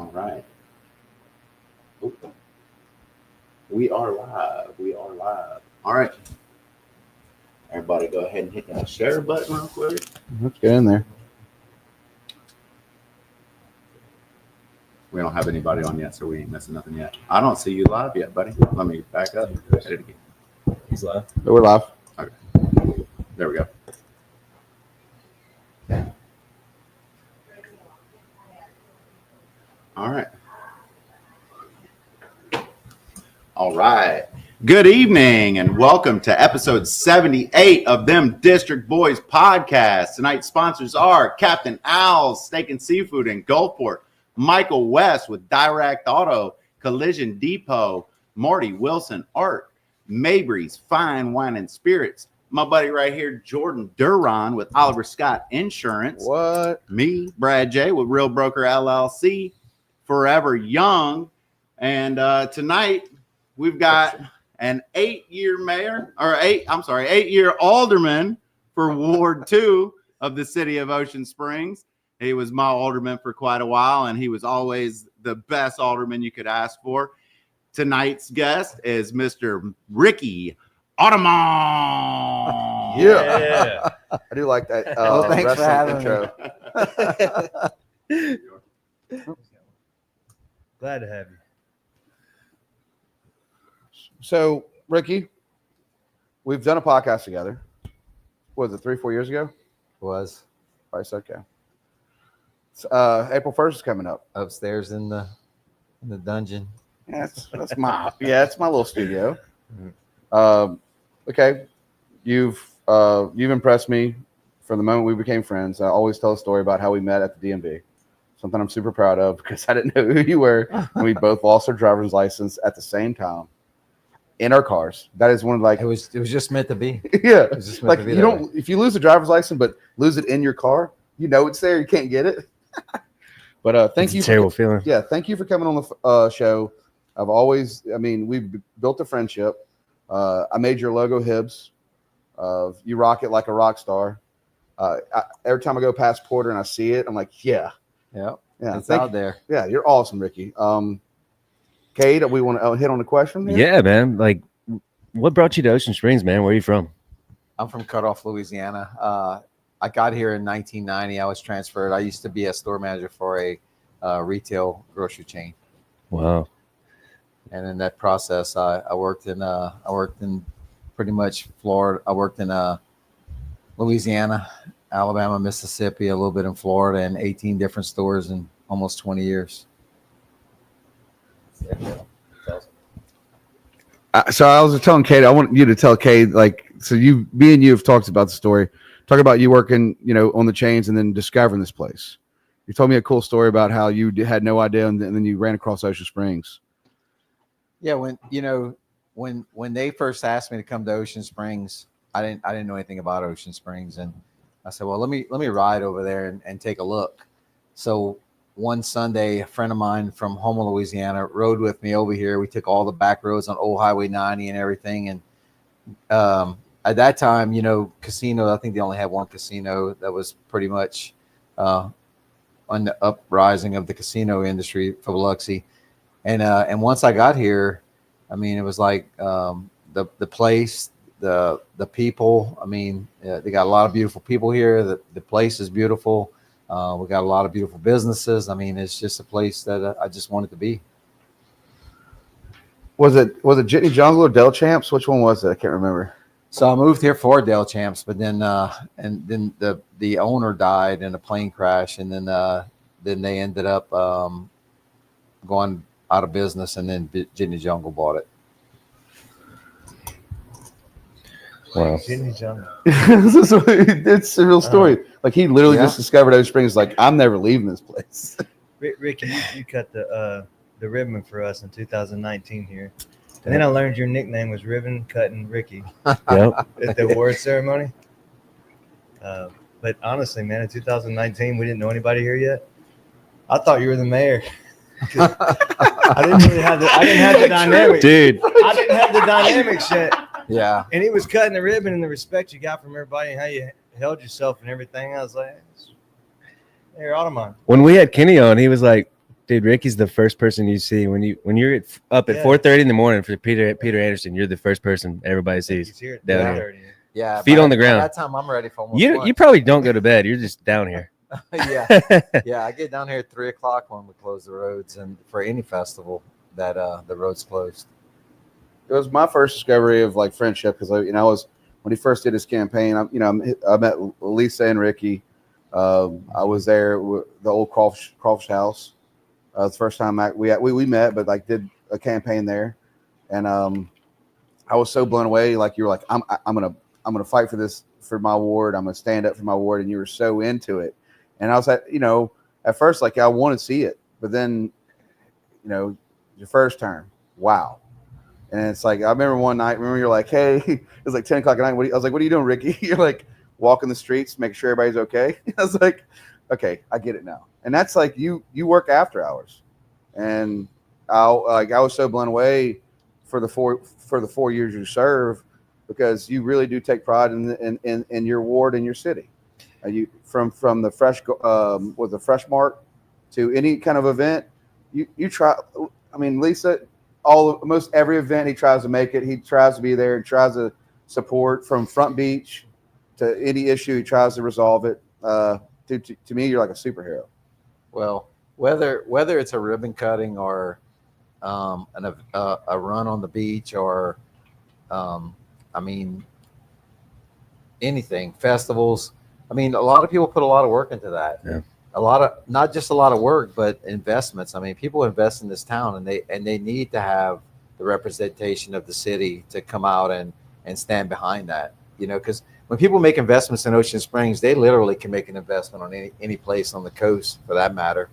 All right. Oop. We are live. We are live. All right. Everybody go ahead and hit that share button real quick. Let's get in there. We don't have anybody on yet, so we ain't missing nothing yet. I don't see you live yet, buddy. Let me back up. Hit it again. He's live. We're live. Okay. There we go. All right. All right. Good evening and welcome to episode 78 of Them District Boys podcast. Tonight's sponsors are Captain Al's Steak and Seafood in Gulfport, Michael West with DirectAuto, Collision Depot, Marty Wilson Art, Mabry's Fine Wine and Spirits, my buddy right here, Jordan Duran with Oliver Scott Insurance. What? Me, Brad J with Real Broker LLC, Forever Young. And tonight we've got an 8-year alderman for Ward 2 of the city of Ocean Springs. He was my alderman for quite a while, and he was always the best alderman you could ask for. Tonight's guest is Mr. Rickey Authement. Yeah. I do like that. Well, thanks for having intro. Glad to have you. So, Rickey, we've done a podcast together. What was it, 3-4 years ago? Was Right, okay. April 1st is coming up. upstairs in the dungeon. Yeah, that's my it's my little studio. Mhm. Okay, you've impressed me from the moment we became friends. I always tell a story about how we met at the DMV. Something I'm super proud of because I didn't know who you were. And we both lost our driver's license at the same time in our cars. That is one of It was just meant to be. yeah. It was just meant Like to be you that don't way. if you lose a driver's license but lose it in your car, you know it's there. You can't get it. But thank It's you. a terrible feeling. Yeah, thank you for coming on the show. We've built a friendship. I made your logo Hibs. You rock it like a rock star. Every time I go past Porter and I see it, I'm like, yeah. Yeah, Yeah, it's out there. Yeah, you're awesome, Rickey. Kate, we want to hit on the question here? Yeah, man. Like, what brought you to Ocean Springs, man? Where are you from? I'm from Cutoff, Louisiana. I got here in 1990. I was transferred. I used to be a store manager for a retail grocery chain, Wow. and in that process, I worked in pretty much Florida. I worked in Louisiana, Alabama, Mississippi, a little bit in Florida, and 18 different stores in almost 20 years. So I was telling Kate, I want you to tell Kate, me and you have talked about the story. Talk about you working, on the chains and then discovering this place. You told me a cool story about how you had no idea and then you ran across Ocean Springs. Yeah, when they first asked me to come to Ocean Springs, I didn't know anything about Ocean Springs, and I said, well, let me ride over there and take a look. So one Sunday, a friend of mine from Houma, Louisiana, rode with me over here. We took all the back roads on Old Highway 90 and everything, and at that time, casino, I think they only had one casino that was pretty much on the uprising of the casino industry for Biloxi. And once I got here, I mean, it was like the place, the people. I mean, they got a lot of beautiful people here. The place is beautiful. We got a lot of beautiful businesses. I mean, it's just a place that I just wanted to be. Was it Jitney Jungle or Del Champs? Which one was it? I can't remember. So I moved here for Del Champs, but then the owner died in a plane crash, and then they ended up going out of business, and then Jitney Jungle bought it. Wow. It's a real story. Like he literally just discovered Ocean Springs. Like I'm never leaving this place. Rickey, you cut the ribbon for us in 2019 here, and then I learned your nickname was Ribbon Cutting Rickey Yep. at the award ceremony. But honestly, man, in 2019 we didn't know anybody here yet. I thought you were the mayor. I didn't have the dynamic, Dude. I didn't have the dynamics yet. Yeah. And he was cutting the ribbon and the respect you got from everybody and how you held yourself and everything. I was like, Mayor Automont. When we had Kenny on, he was like, Dude, Ricky's the first person you see when you're up at Yeah. 4:30 in the morning for Peter Anderson. You're the first person everybody sees He's here at down Yeah. here. 30. Yeah, Feet by- on the ground. By that time, I'm ready for almost You lunch. probably don't go to bed. You're just down here. Yeah, I get down here at 3:00 when we close the roads, and for any festival that the roads closed. It was my first discovery of like friendship because I was when he first did his campaign. I met Lisa and Ricky. I was there with the old Crawfish house. The first time we met, but like did a campaign there, and I was so blown away. Like you were like, I'm gonna fight for this for my ward. I'm gonna stand up for my ward, and you were so into it. And I was at first like I want to see it, but then your first term, wow. And it's like I remember one night. You're like, hey, it was like 10 o'clock at night. I was like, what are you doing, Ricky? You're like walking the streets, making sure everybody's okay. I was like, okay, I get it now. And that's like you work after hours, and I was so blown away for the 4 years you serve, because you really do take pride in your ward and your city. You from the fresh with the fresh mark to any kind of event, you try. I mean, Lisa, almost every event he tries to make it. He tries to be there and tries to support from front beach to any issue. He tries to resolve it. To me, you're like a superhero. Well, whether it's a ribbon cutting or a run on the beach or anything, festivals. I mean, a lot of people put a lot of work into that. Yeah. Not just a lot of work, but investments. I mean, people invest in this town, and they need to have the representation of the city to come out and stand behind that. Because when people make investments in Ocean Springs, they literally can make an investment on any place on the coast, for that matter.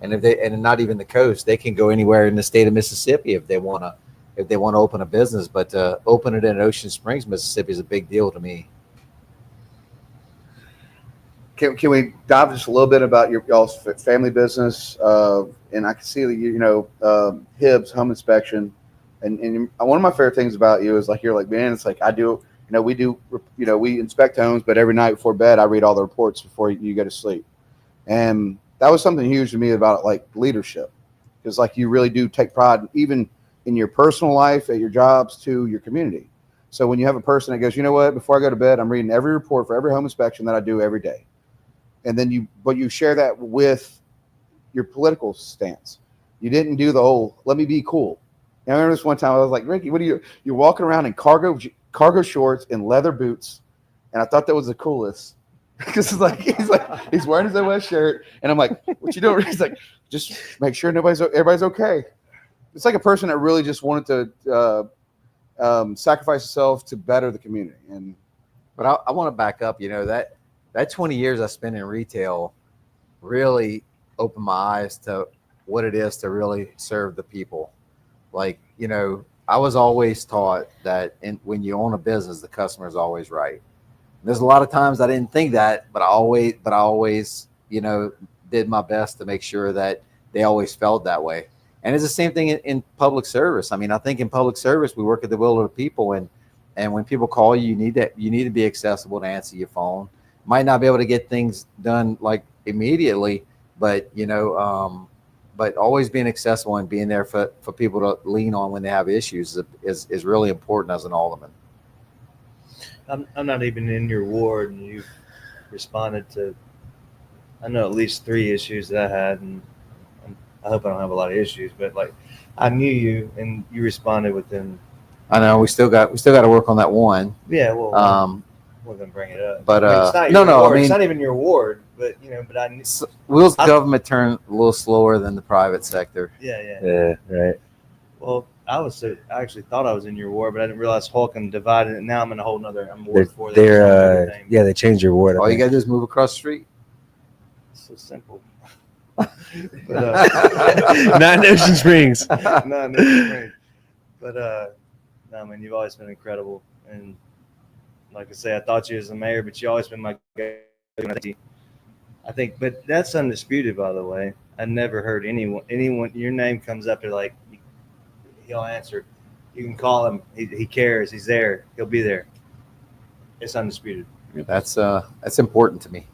And not even the coast, they can go anywhere in the state of Mississippi if they want to open a business. But to open it in Ocean Springs, Mississippi, is a big deal to me. Can we dive just a little bit about y'all's family business? And I can see that Hibbs Home Inspection, and one of my favorite things about you is like you're like, man, it's like I do. We inspect homes, but every night before bed I read all the reports before you go to sleep, and that was something huge to me about like leadership, because like you really do take pride even in your personal life, at your jobs, to your community. So when you have a person that goes, you know what, before I go to bed, I'm reading every report for every home inspection that I do every day. And then you share that with your political stance. You didn't do the whole, let me be cool. And I remember this one time I was like, Ricky, you're walking around in cargo shorts and leather boots. And I thought that was the coolest. Because he's wearing his OS shirt. And I'm like, what you doing? He's like, just make sure everybody's okay. It's like a person that really just wanted to sacrifice himself to better the community. But I want to back up, that 20 years I spent in retail really opened my eyes to what it is to really serve the people. Like, I was always taught that when you own a business, the customer is always right. There's a lot of times I didn't think that, but I always, did my best to make sure that they always felt that way. And it's the same thing in public service. I mean, I think in public service, we work at the will of the people, and when people call you, you need to be accessible to answer your phone. Might not be able to get things done like immediately, but but always being accessible and being there for people to lean on when they have issues is really important as an alderman. I'm not even in your ward, and you've responded to, I know, at least 3 issues that I had, and I hope I don't have a lot of issues, but like I knew you and you responded within. I know we still got to work on that one. Yeah, well, we're gonna bring it up, but it's not it's not even your ward, but wheels of government turn a little slower than the private sector. Yeah, right. Well, I actually thought I was in your ward, but I didn't realize Holcomb divided it. Now I'm in a whole nother. I'm Ward 4. They changed your ward. All you gotta do is move across the street. It's so simple. Not in Ocean Springs. But no, man, you've always been incredible, and like I say, I thought you as a mayor, but you always been my guy. I think, but that's undisputed, by the way. I never heard anyone. Your name comes up, they're like, he'll answer. You can call him. He cares. He's there. He'll be there. It's undisputed. That's important to me.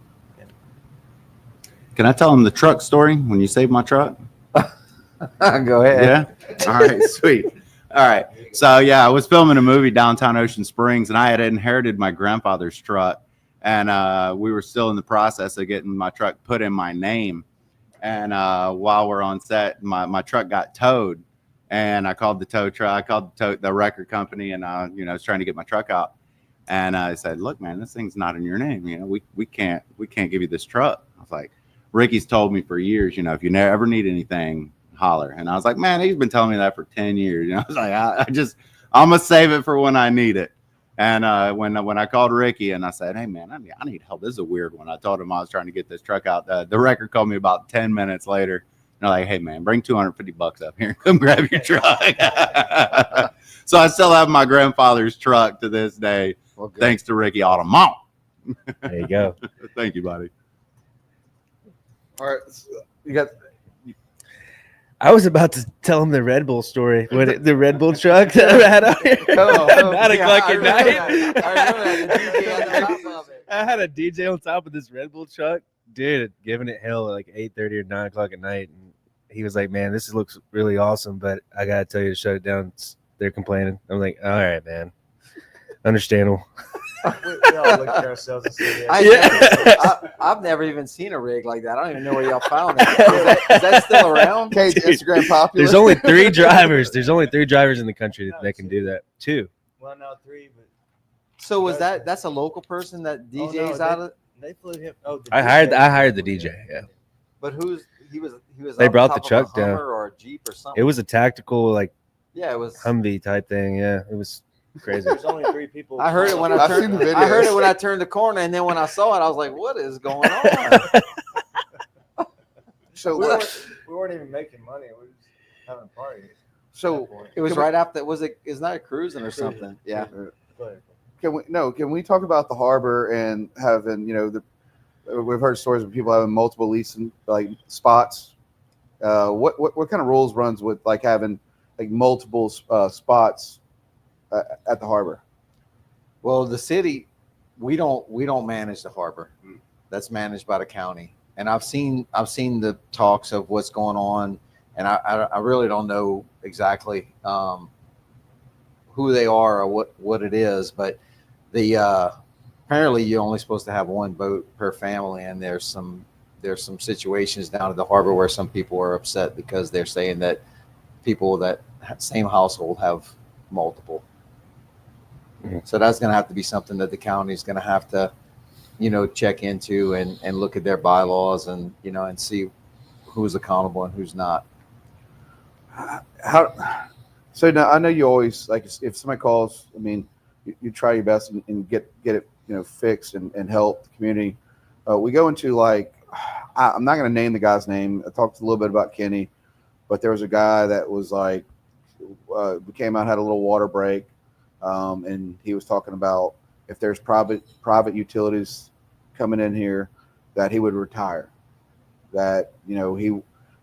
Can I tell him the truck story when you saved my truck? Go ahead. Yeah. All right. Sweet. All right. So yeah, I was filming a movie downtown Ocean Springs, and I had inherited my grandfather's truck, and we were still in the process of getting my truck put in my name. And while we're on set, my truck got towed, and I called the tow truck. I called the record company, and was trying to get my truck out. And I said, "Look, man, this thing's not in your name. We can't give you this truck." I was like, "Ricky's told me for years, if you ever need anything, holler." And I was like, "Man, he's been telling me that for 10 years." I was like, I'm gonna save it for when I need it. And when I called Ricky and I said, "Hey, man, I need help. This is a weird one." I told him I was trying to get this truck out. The record called me about 10 minutes later. And they're like, "Hey, man, bring $250 up here. Come grab your truck." So I still have my grandfather's truck to this day, thanks to Rickey Authement. There you go. Thank you, buddy. All right, you got. I was about to tell him the Red Bull story. The Red Bull truck that I had out here. At 9 o'clock at night. I had a DJ on top of this Red Bull truck. Dude, giving it hell at like 8:30 or 9 o'clock at night. And he was like, "Man, this looks really awesome, but I got to tell you to shut it down. They're complaining." I'm like, "All right, man. Understandable." We all looked at ourselves and said, I've never even seen a rig like that. I don't even know where y'all found it. Is that still around? Cage Instagram popular. There's only 3 drivers. There's only 3 drivers in the country that can do that. 2. Well, no, 3, but So was that's a local person that DJs out of? they flew him. Oh, I hired the DJ. Yeah, But he was. They on brought top the truck of a Hummer down. or a Jeep or something. it was a tactical like Yeah, it was. Humvee type thing. Yeah, it was crazy. There's only 3 people. I heard it when I I've turned. seen the I heard videos. it when I turned the corner, and then when I saw it, I was like, "What is going on?" So, we weren't even making money. We were just having a party. so It was right after. Was it? Is not cruising or something? Yeah. can we talk about the harbor and having we've heard stories of people having multiple leasing like spots. What kind of rules runs with like having like multiple spots at the harbor? Well, the city, we don't manage the harbor. That's managed by the county. And I've seen the talks of what's going on, and I really don't know exactly who they are or what it is, but the apparently you're only supposed to have 1 boat per family, and there's some situations down at the harbor where some people are upset because they're saying that people that same household have multiple. So that's going to have to be something that the county is going to have to, check into and look at their bylaws and, and see who's accountable and who's not. So now I know you always like if somebody calls, I mean, you try your best and get it, fixed and help the community. We go into like, I'm not going to name the guy's name. I talked a little bit about Kenny, but there was a guy that was like, we came out, had a little water break. And he was talking about if there's private utilities coming in here, that he would retire. That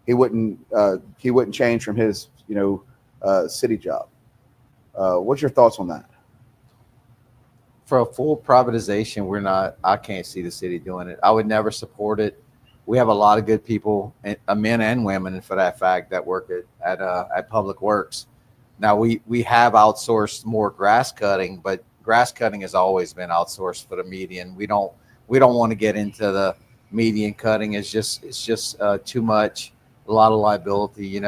he wouldn't change from his city job. What's your thoughts on that? For a full privatization, I can't see the city doing it. I would never support it. We have a lot of good people, men and women, for that fact, that work at Public Works. Now we have outsourced more grass cutting, but grass cutting has always been outsourced for the median. We don't want to get into the median cutting. It's just too much, a lot of liability, and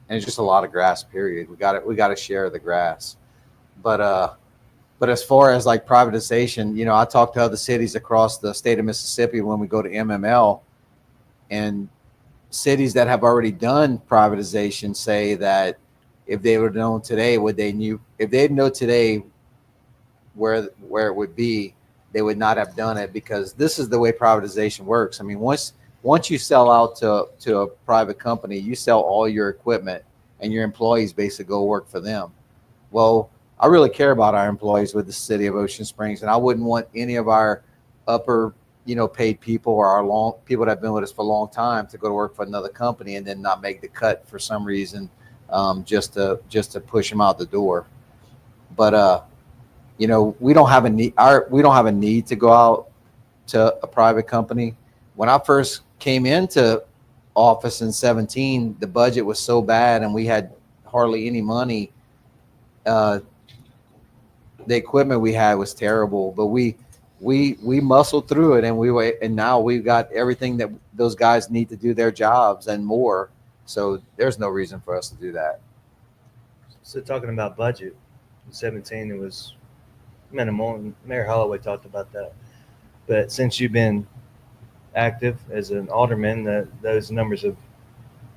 it's just a lot of grass. Period. We got to share the grass, but as far as like privatization, I talk to other cities across the state of Mississippi when we go to MML, and cities that have already done privatization say that if they would have known today if they'd know today where it would be, they would not have done it, because this is the way privatization works. I mean, once you sell out to a private company, you sell all your equipment and your employees basically go work for them. Well, I really care about our employees with the city of Ocean Springs, and I wouldn't want any of our upper paid people or our people that have been with us for a long time to go to work for another company and then not make the cut for some reason, just to push them out the door. But we don't have a need. We don't have a need to go out to a private company. When I first came into office in 17, the budget was so bad and we had hardly any money. The equipment we had was terrible, but we muscled through it, and now we've got everything that those guys need to do their jobs and more. So there's no reason for us to do that. So talking about budget, in 17 it was minimal, and Mayor Holloway talked about that. But since you've been active as an alderman, those numbers have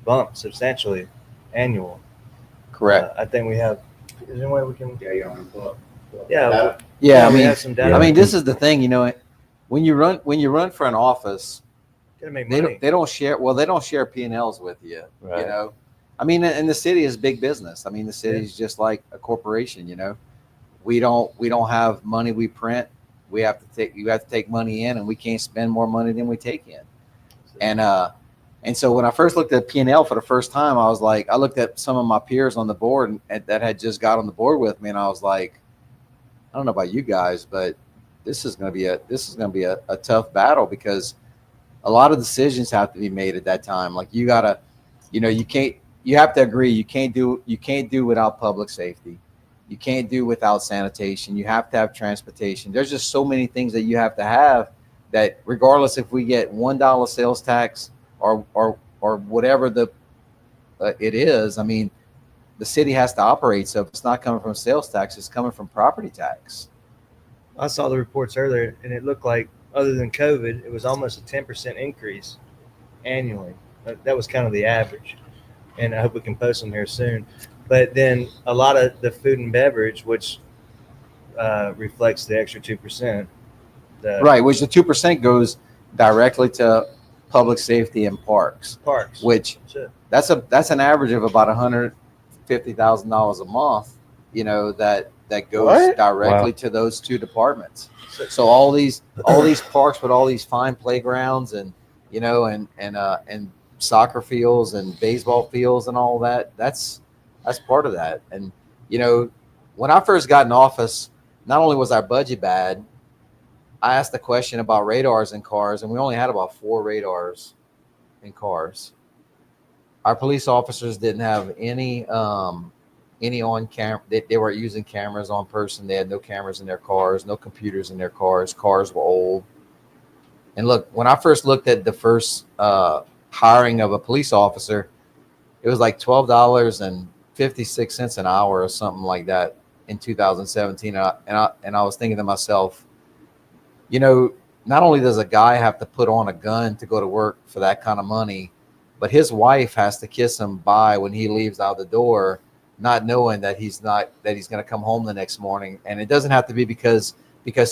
bumped substantially annual. Correct. I think we have. Is there any way we can? Yeah, you want to pull up. Yeah. Yeah, I we mean, have some data. I mean, this is the thing, when you run for an office, Gotta make they money. don't share P&Ls with you. Right. I mean, and the city is big business. I mean, the city is just like a corporation. We don't have money we print. You have to take money in, and we can't spend more money than we take in. And so when I first looked at P&L for the first time, I was like, I looked at some of my peers on the board that had just got on the board with me, and I was like, I don't know about you guys, but this is going to be a tough battle, because a lot of decisions have to be made at that time. Like you have to agree, you can't do without public safety. You can't do without sanitation. You have to have transportation. There's just so many things that you have to have, that regardless if we get $1 sales tax or whatever it is, I mean, the city has to operate. So if it's not coming from sales tax, it's coming from property tax. I saw the reports earlier, and it looked like, other than COVID, it was almost a 10% increase annually. That was kind of the average, and I hope we can post them here soon. But then a lot of the food and beverage, which reflects the extra 2%. Right, which the 2% goes directly to public safety and parks. Which that's an average of about $150,000 a month. That goes directly to those two departments. So all these parks with all these fine playgrounds and soccer fields and baseball fields and all that, that's part of that. And when I first got in office, not only was our budget bad, I asked the question about radars in cars, and we only had about 4 radars in cars. Our police officers didn't have any on camera. They were using cameras on person. They had no cameras in their cars, no computers in their cars. Cars were old. And look, when I first looked at the first hiring of a police officer, it was like $12.56 an hour or something like that in 2017. And I was thinking to myself, not only does a guy have to put on a gun to go to work for that kind of money, but his wife has to kiss him bye when he leaves out the door, not knowing that he's going to come home the next morning. And it doesn't have to be because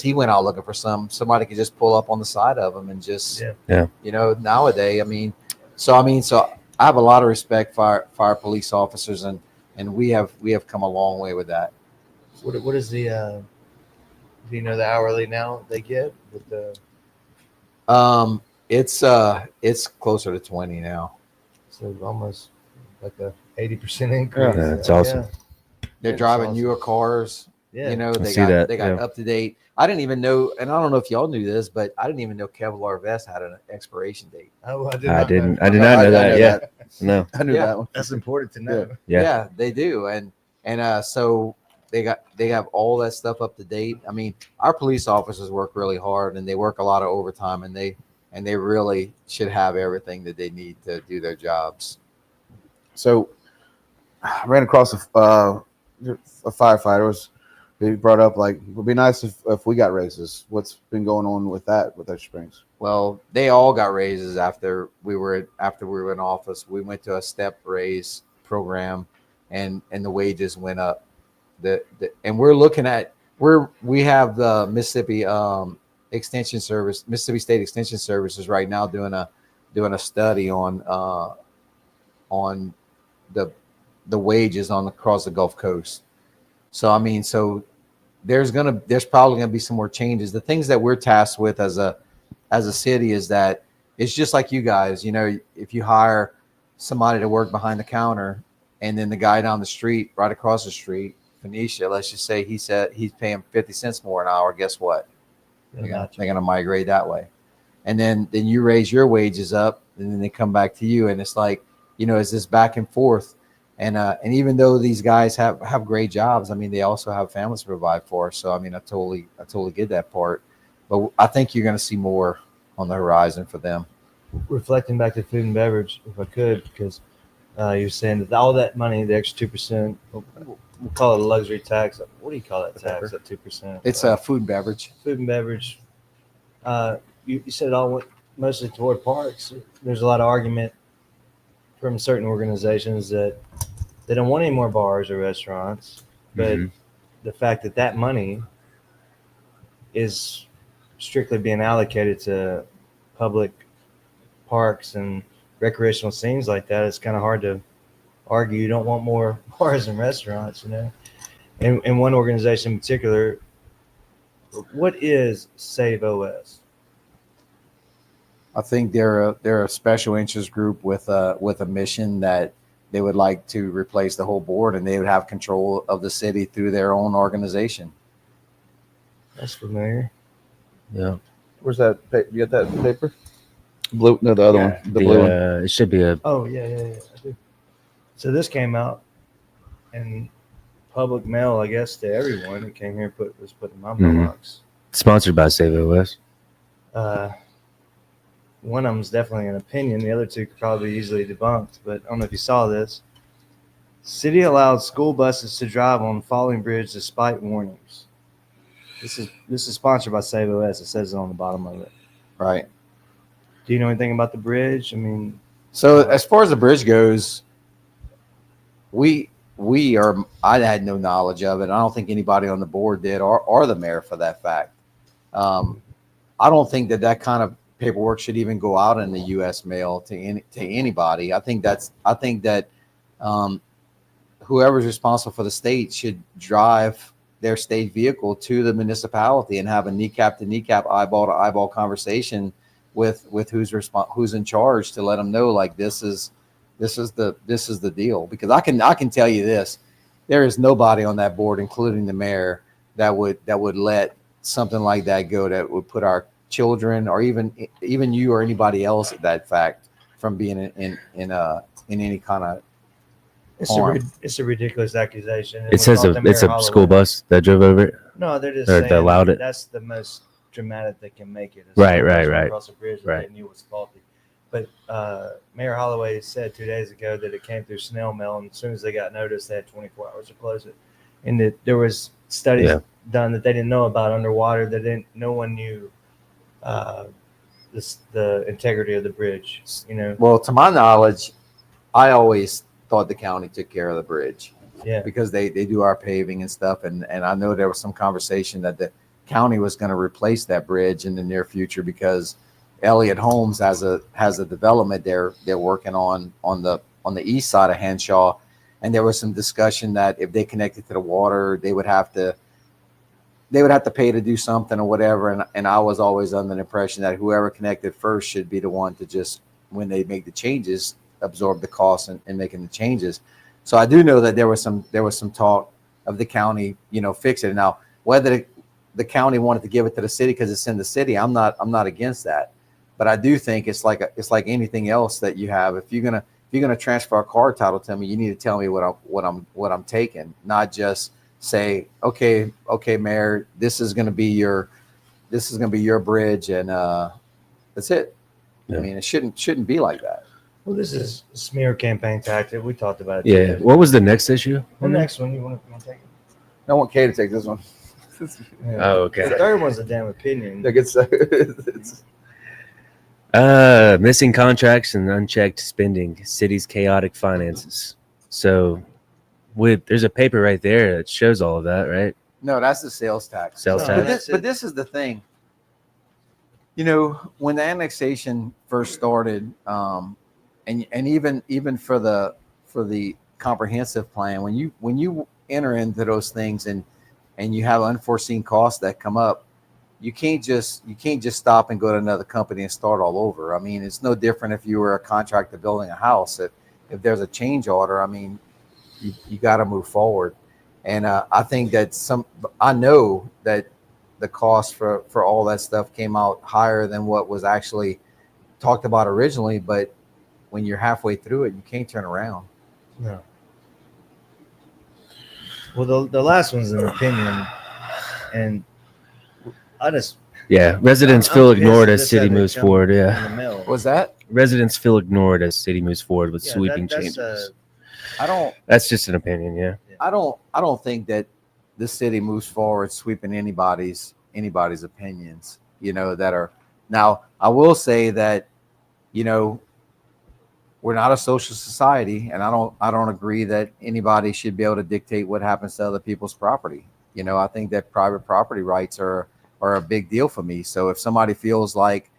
he went out looking for somebody could just pull up on the side of him and just, nowadays, so I have a lot of respect for our police officers, and we have come a long way with that. What is the do you know the hourly now they get with the? It's closer to 20 now. So almost like a 80% increase. Yeah, that's awesome. They're driving newer cars. Yeah. They got up to date. I didn't even know, and I don't know if y'all knew this, but I didn't even know Kevlar vests had an expiration date. Oh, I did I not did not know. know that. Yeah. No. I knew that one. That's important to know. Yeah. They do, and so they have all that stuff up to date. I mean, our police officers work really hard, and they work a lot of overtime, and they really should have everything that they need to do their jobs. So I ran across a firefighter. He brought up, like, it would be nice if we got raises. What's been going on with that with Extra Springs? Well, they all got raises after we were in office. We went to a step raise program, and the wages went up. And we're looking at we have the Mississippi Extension Service, Mississippi State Extension Services right now doing a study on the wages across the Gulf Coast. So there's probably gonna be some more changes. The things that we're tasked with as a city is that it's just like you guys. If you hire somebody to work behind the counter, and then the guy down the street, right across the street, Phoenicia, let's just say he's paying 50 cents more an hour. Guess what? They're gonna migrate that way. and then you raise your wages up, and then they come back to you, and it's like, it's this back and forth. And even though these guys have great jobs, I mean, they also have families to provide for. So I mean, I totally get that part, but I think you're going to see more on the horizon for them. Reflecting back to food and beverage, if I could, because you're saying that all that money, the extra 2%, we'll call it a luxury tax. What do you call that tax? That 2%? It's food and beverage. Food and beverage. You said it all went mostly toward parks. There's a lot of argument from certain organizations that they don't want any more bars or restaurants, but the fact that money is strictly being allocated to public parks and recreational scenes like that, it's kind of hard to argue you don't want more bars and restaurants, And one organization in particular, what is Save OS? I think they're a special interest group with a mission that they would like to replace the whole board, and they would have control of the city through their own organization. That's familiar. Yeah. Where's that? You got that paper? Blue? No, the other one. The blue one. It should be a. Oh yeah. I do. So this came out in public mail, I guess, to everyone. It came here and was put in my mailbox. Sponsored by Save OS. One of them is definitely an opinion. The other two could probably be easily debunked. But I don't know if you saw this. City allowed school buses to drive on falling bridge despite warnings. This is sponsored by Save OS. It says it on the bottom of it. Right. Do you know anything about the bridge? I mean, so as far as the bridge goes, I had no knowledge of it. I don't think anybody on the board did, or the mayor for that fact. I don't think that kind of paperwork should even go out in the U.S. mail to anybody. I think that whoever's responsible for the state should drive their state vehicle to the municipality and have a kneecap to kneecap, eyeball to eyeball conversation with who's in charge to let them know, like, this is the deal. Because I can tell you this, there is nobody on that board, including the mayor, that would let something like that go, that would put our children, or even you or anybody else, at that fact, from being in any kind of harm. It's a ridiculous accusation. It says it's a school bus that drove over it. No, they're just Or saying they allowed it. That's the most dramatic they can make it. Right. Across the bridge that Right. they knew was faulty. But Mayor Holloway said 2 days ago that it came through snail mail, and as soon as they got notice, they had 24 hours to close it. And that there was studies done that they didn't know about underwater. No one knew the integrity of the bridge. Well, to my knowledge, I always thought the county took care of the bridge. Yeah. Because they do our paving and stuff, and I know there was some conversation that the county was going to replace that bridge in the near future, because Elliott Holmes has a development they're working on the east side of Henshaw, and there was some discussion that if they connected to the water, they would have to pay to do something or whatever. And I was always under the impression that whoever connected first should be the one to just, when they make the changes, absorb the costs and making the changes. So I do know that there was some talk of the county, fix it. Now, whether the county wanted to give it to the city because it's in the city, I'm not against that. But I do think it's like anything else that you have. If you're gonna transfer a car title to me, you need to tell me what I'm taking, not just say, okay, Mayor, this is gonna be your bridge, and that's it. Yeah. I mean, it shouldn't be like that. Well, this is a smear campaign tactic. We talked about it. Yeah. Today. What was the next issue? The next one, you want to take it? I want Kay to take this one. Yeah. Oh, okay. The third one's a damn opinion. It's Missing contracts and unchecked spending, city's chaotic finances. So there's a paper right there that shows all of that, right? No, that's the sales tax. Sales tax. But this is the thing. When the annexation first started, and even for the comprehensive plan, when you enter into those things and you have unforeseen costs that come up, you can't just stop and go to another company and start all over. I mean, it's no different if you were a contractor building a house. If there's a change order, I mean, you got to move forward. And I think that I know that the cost for all that stuff came out higher than what was actually talked about originally. But when you're halfway through it, you can't turn around. No. Well, the last one's an opinion, and I just residents I'm feel pissed ignored that as this city hasn't moves come forward. in Yeah, the mail. Was that? residents feel ignored as city moves forward with Yeah, sweeping that's, changes. That's just an opinion. Yeah, I don't think that the city moves forward sweeping anybody's opinions, that are. Now, I will say that, we're not a social society, and I don't agree that anybody should be able to dictate what happens to other people's property. I think that private property rights are a big deal for me. So if somebody feels like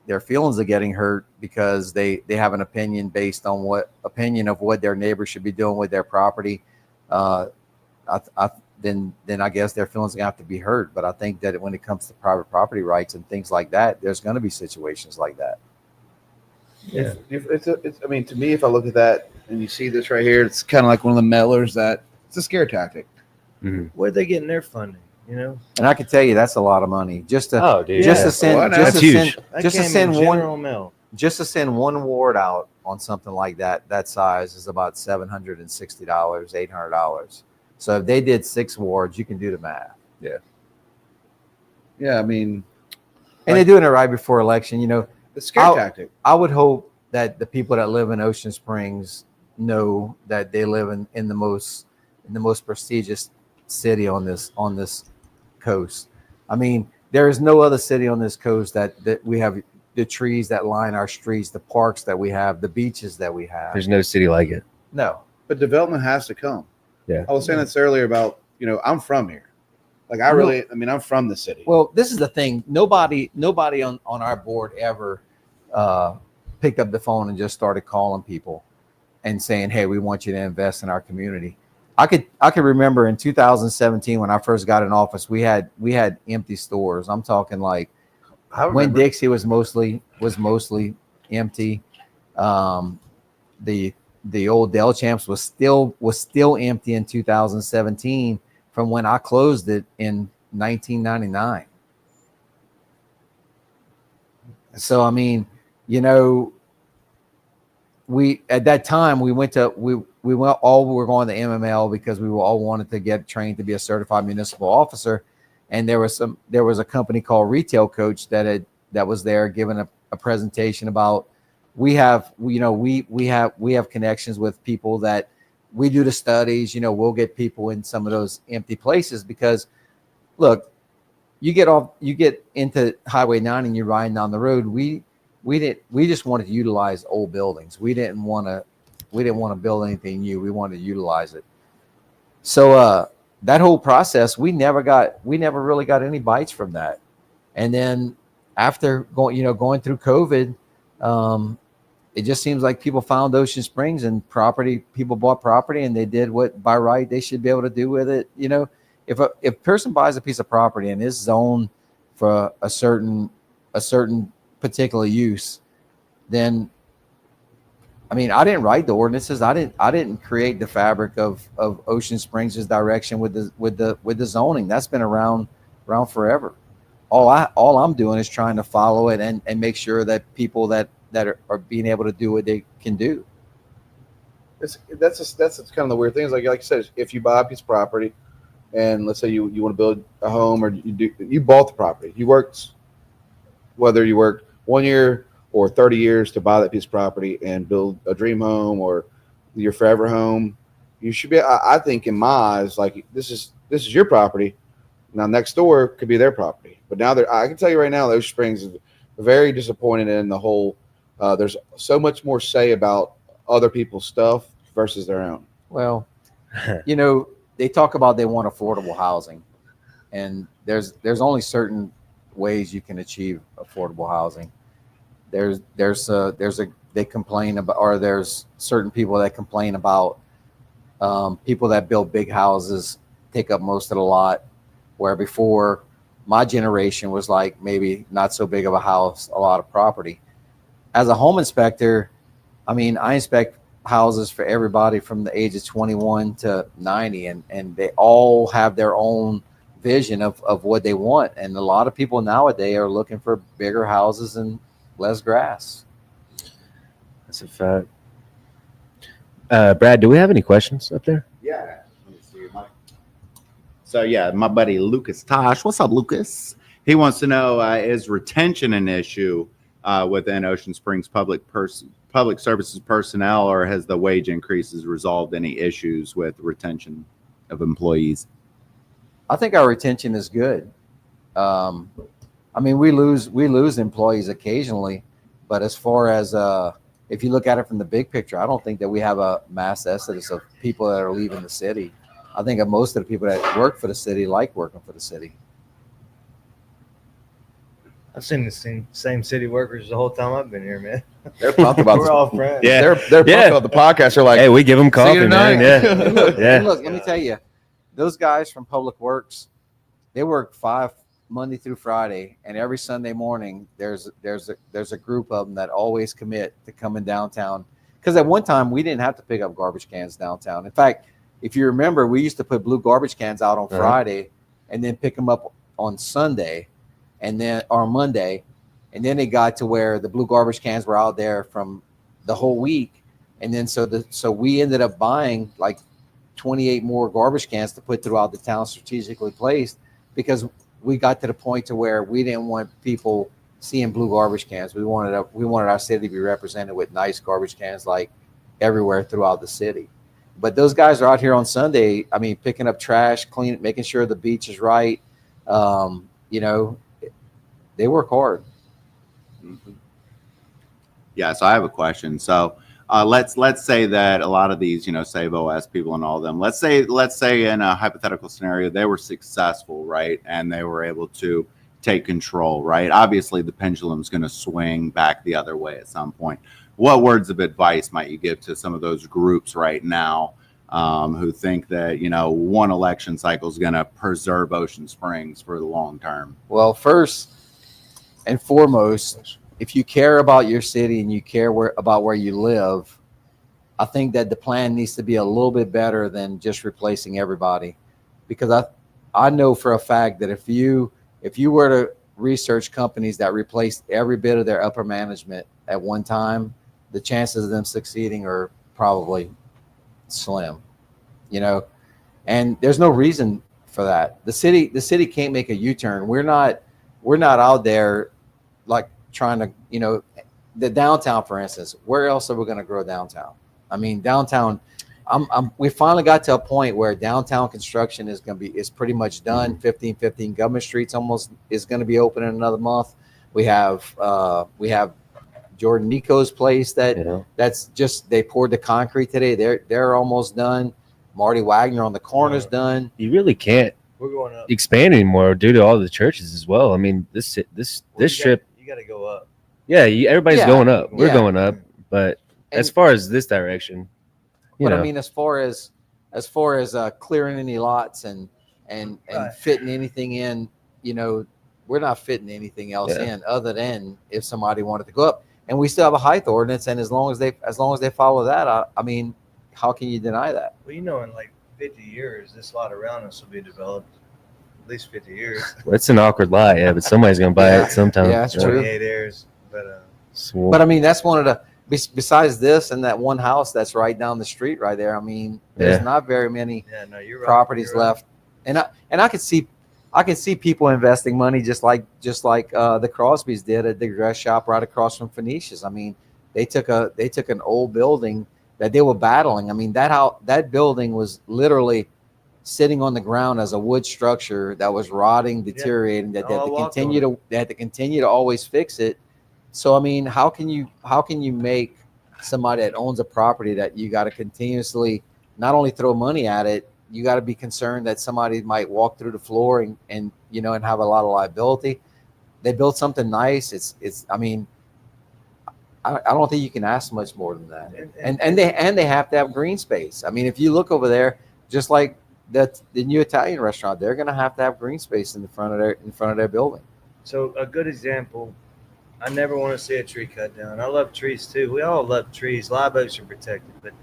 their feelings are getting hurt because they have an opinion based on what their neighbor should be doing with their property, then I guess their feelings are gonna have to be hurt. But I think that when it comes to private property rights and things like that, there's going to be situations like that. Yeah. I mean, to me, if I look at that and you see this right here, it's kind of like one of the mailers that it's a scare tactic. Where are they getting their funding? And I can tell you that's a lot of money just to send one ward out on something like that size is about $760, $800. So if they did 6 wards, you can do the math. Yeah, I mean, and they're doing it right before election. the scare tactic. I would hope that the people that live in Ocean Springs know that they live in the most prestigious city on this coast. I mean, there is no other city on this coast that we have the trees that line our streets, the parks that we have, the beaches that we have. there's no city like it. No. But development has to come. Yeah. I was saying this earlier about, I'm from here. Like I'm from the city. Well, this is the thing. Nobody on our board ever picked up the phone and just started calling people and saying, "Hey, we want you to invest in our community." I could remember in 2017 when I first got in office, we had empty stores. I'm talking like when Dixie was mostly empty. The old Del Champs was still empty in 2017 from when I closed it in 1999. So I mean, we at that time we went all we were going to MML because we all wanted to get trained to be a certified municipal officer, and there was a company called Retail Coach that was there giving a presentation about we have connections with people that we do the studies. We'll get people in some of those empty places because look, you get into Highway 9 and you're riding down the road. We just wanted to utilize old buildings. We didn't want to build anything new. We wanted to utilize it. So that whole process, we never really got any bites from that. And then after going through COVID, it just seems like people found Ocean Springs and people bought property and they did what by right they should be able to do with it. If a person buys a piece of property and is zoned for a certain particular use, then I mean, I didn't write the ordinances. I didn't create the fabric of Ocean Springs' direction with the zoning. That's been around forever. All I'm doing is trying to follow it and make sure that people that are being able to do what they can do. That's kind of the weird thing. Is like I said, if you buy a piece of property, and let's say you want to build a home, or you bought the property, whether you worked 1 year or 30 years to buy that piece of property and build a dream home or your forever home, you should be. I think in my eyes, like this is your property. Now next door could be their property, but now I can tell you right now, Ocean Springs is very disappointed in the whole. There's so much more say about other people's stuff versus their own. Well, they talk about they want affordable housing, and there's only certain ways you can achieve affordable housing. They complain about, or there's certain people that complain about people that build big houses take up most of the lot, where before my generation was like maybe not so big of a house, a lot of property. As a home inspector, I mean, I inspect houses for everybody from the age of 21 to 90, and they all have their own vision of what they want. And a lot of people nowadays are looking for bigger houses and less grass. That's a fact. Brad, do we have any questions up there? Yeah. Let me see. So yeah, my buddy Lucas Tosh. What's up, Lucas? He wants to know, is retention an issue within Ocean Springs public services personnel, or has the wage increases resolved any issues with retention of employees? I think our retention is good. I mean, we lose employees occasionally, but as far as if you look at it from the big picture, I don't think that we have a mass exodus of people that are leaving the city. I think that most of the people that work for the city like working for the city. I've seen the same city workers the whole time I've been here, man. They're pumped about We're this. all friends. Yeah. They're pumped about the podcast. They're like, Hey, we give them coffee, you man. tonight. Yeah. And look, Yeah. and look, let me tell you, those guys from Public Works, they work 5 Monday through Friday, and every Sunday morning there's a group of them that always commit to coming downtown. Because at one time we didn't have to pick up garbage cans downtown. In fact, if you remember, we used to put blue garbage cans out on Friday and then pick them up on Sunday, and then or Monday, and then it got to where the blue garbage cans were out there from the whole week, and then so we ended up buying like 28 more garbage cans to put throughout the town, strategically placed, because we got to the point to where we didn't want people seeing blue garbage cans. We wanted our city to be represented with nice garbage cans like everywhere throughout the city. But those guys are out here on Sunday. I mean, picking up trash, cleaning, making sure the beach is right. You know, they work hard. Mm-hmm. Yeah. So I have a question. So let's say that a lot of these, Save OS people and all of them, let's say in a hypothetical scenario, they were successful, right? And they were able to take control, right? Obviously the pendulum's going to swing back the other way at some point. What words of advice might you give to some of those groups right now who think that, one election cycle is going to preserve Ocean Springs for the long term? Well, first and foremost, if you care about your city and you care about where you live, I think that the plan needs to be a little bit better than just replacing everybody. Because I know for a fact that if you were to research companies that replaced every bit of their upper management at one time, the chances of them succeeding are probably slim, and there's no reason for that. The city can't make a U-turn. We're not out there like trying to, the downtown, for instance. Where else are we going to grow downtown? I mean, downtown, we finally got to a point where downtown construction is pretty much done. 1515 Government Street's almost is going to be open in another month. We have Jordan Nico's place that's just, they poured the concrete today. They're almost done. Marty Wagner on the corner's done. You really can't We're going up. expand anymore due to all the churches as well. I mean, this strip. You got to go up. Yeah, everybody's Yeah. going up. We're Yeah. going up, but as far as this direction, But I mean, as far as clearing any lots and Right. fitting anything in, we're not fitting anything else in other than if somebody wanted to go up. And we still have a height ordinance, and as long as they follow that, I mean, how can you deny that? Well, in like 50 years, this lot around us will be developed. At least 50 years. it's an awkward lie. Yeah, but somebody's gonna buy it sometime. Yeah, that's true. 28 years. But But I mean, that's one of the besides this and that one house that's right down the street right there. I mean, there's not very many yeah, no, you're right. properties You're right. left, and I could see people investing money just like the Crosbys did at the dress shop right across from Phoenicia's. I mean, they took an old building that they were battling. I mean, that building was literally sitting on the ground as a wood structure that was rotting, deteriorating. That they had to continue to always fix it. So I mean, how can you make somebody that owns a property that you got to continuously not only throw money at it, you got to be concerned that somebody might walk through the floor and have a lot of liability. They built something nice. It's I mean, I don't think you can ask much more than that. And they have to have green space. I mean, if you look over there, just like the new Italian restaurant, they're going to have green space in the front of their building. So a good example, I never want to see a tree cut down. I love trees too. We all love trees. Live oaks are protected, but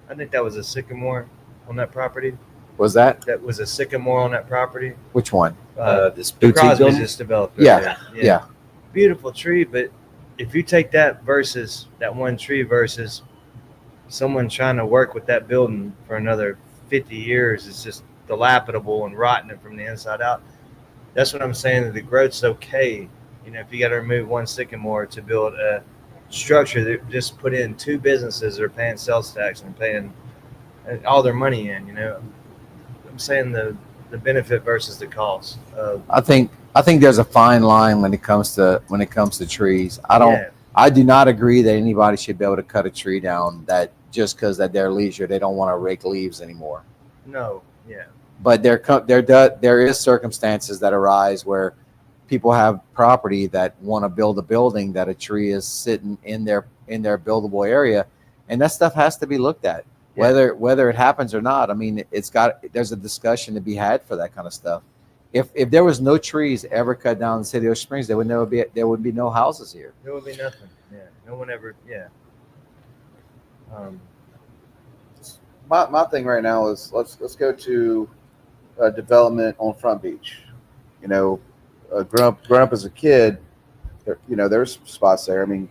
I think that was a sycamore on that property. Was that That was a sycamore on that property. which one? This The boutique Crosby's building. just developed. Yeah, yeah. Beautiful tree, but if you take that versus that one tree versus someone trying to work with that building for another 50 years, it's just dilapidable and rotting it from the inside out. That's what I'm saying. That the growth's okay. You know, if you got to remove one sycamore to build a structure that just put in 2 businesses that are paying sales tax and paying all their money in, you know, I'm saying the benefit versus the cost. I think there's a fine line when it comes to trees. I do not agree that anybody should be able to cut a tree down that just because at their leisure they don't want to rake leaves anymore. No, yeah. But there is circumstances that arise where people have property that want to build a building that a tree is sitting in their buildable area, and that stuff has to be looked at. Yeah. Whether it happens or not, I mean, there's a discussion to be had for that kind of stuff. If there was no trees ever cut down in the city of Ocean Springs, there would be no houses here. There would be nothing. Yeah. No one ever. Yeah. My thing right now is let's go to development on Front Beach. You know, growing up as a kid, there's spots there. I mean,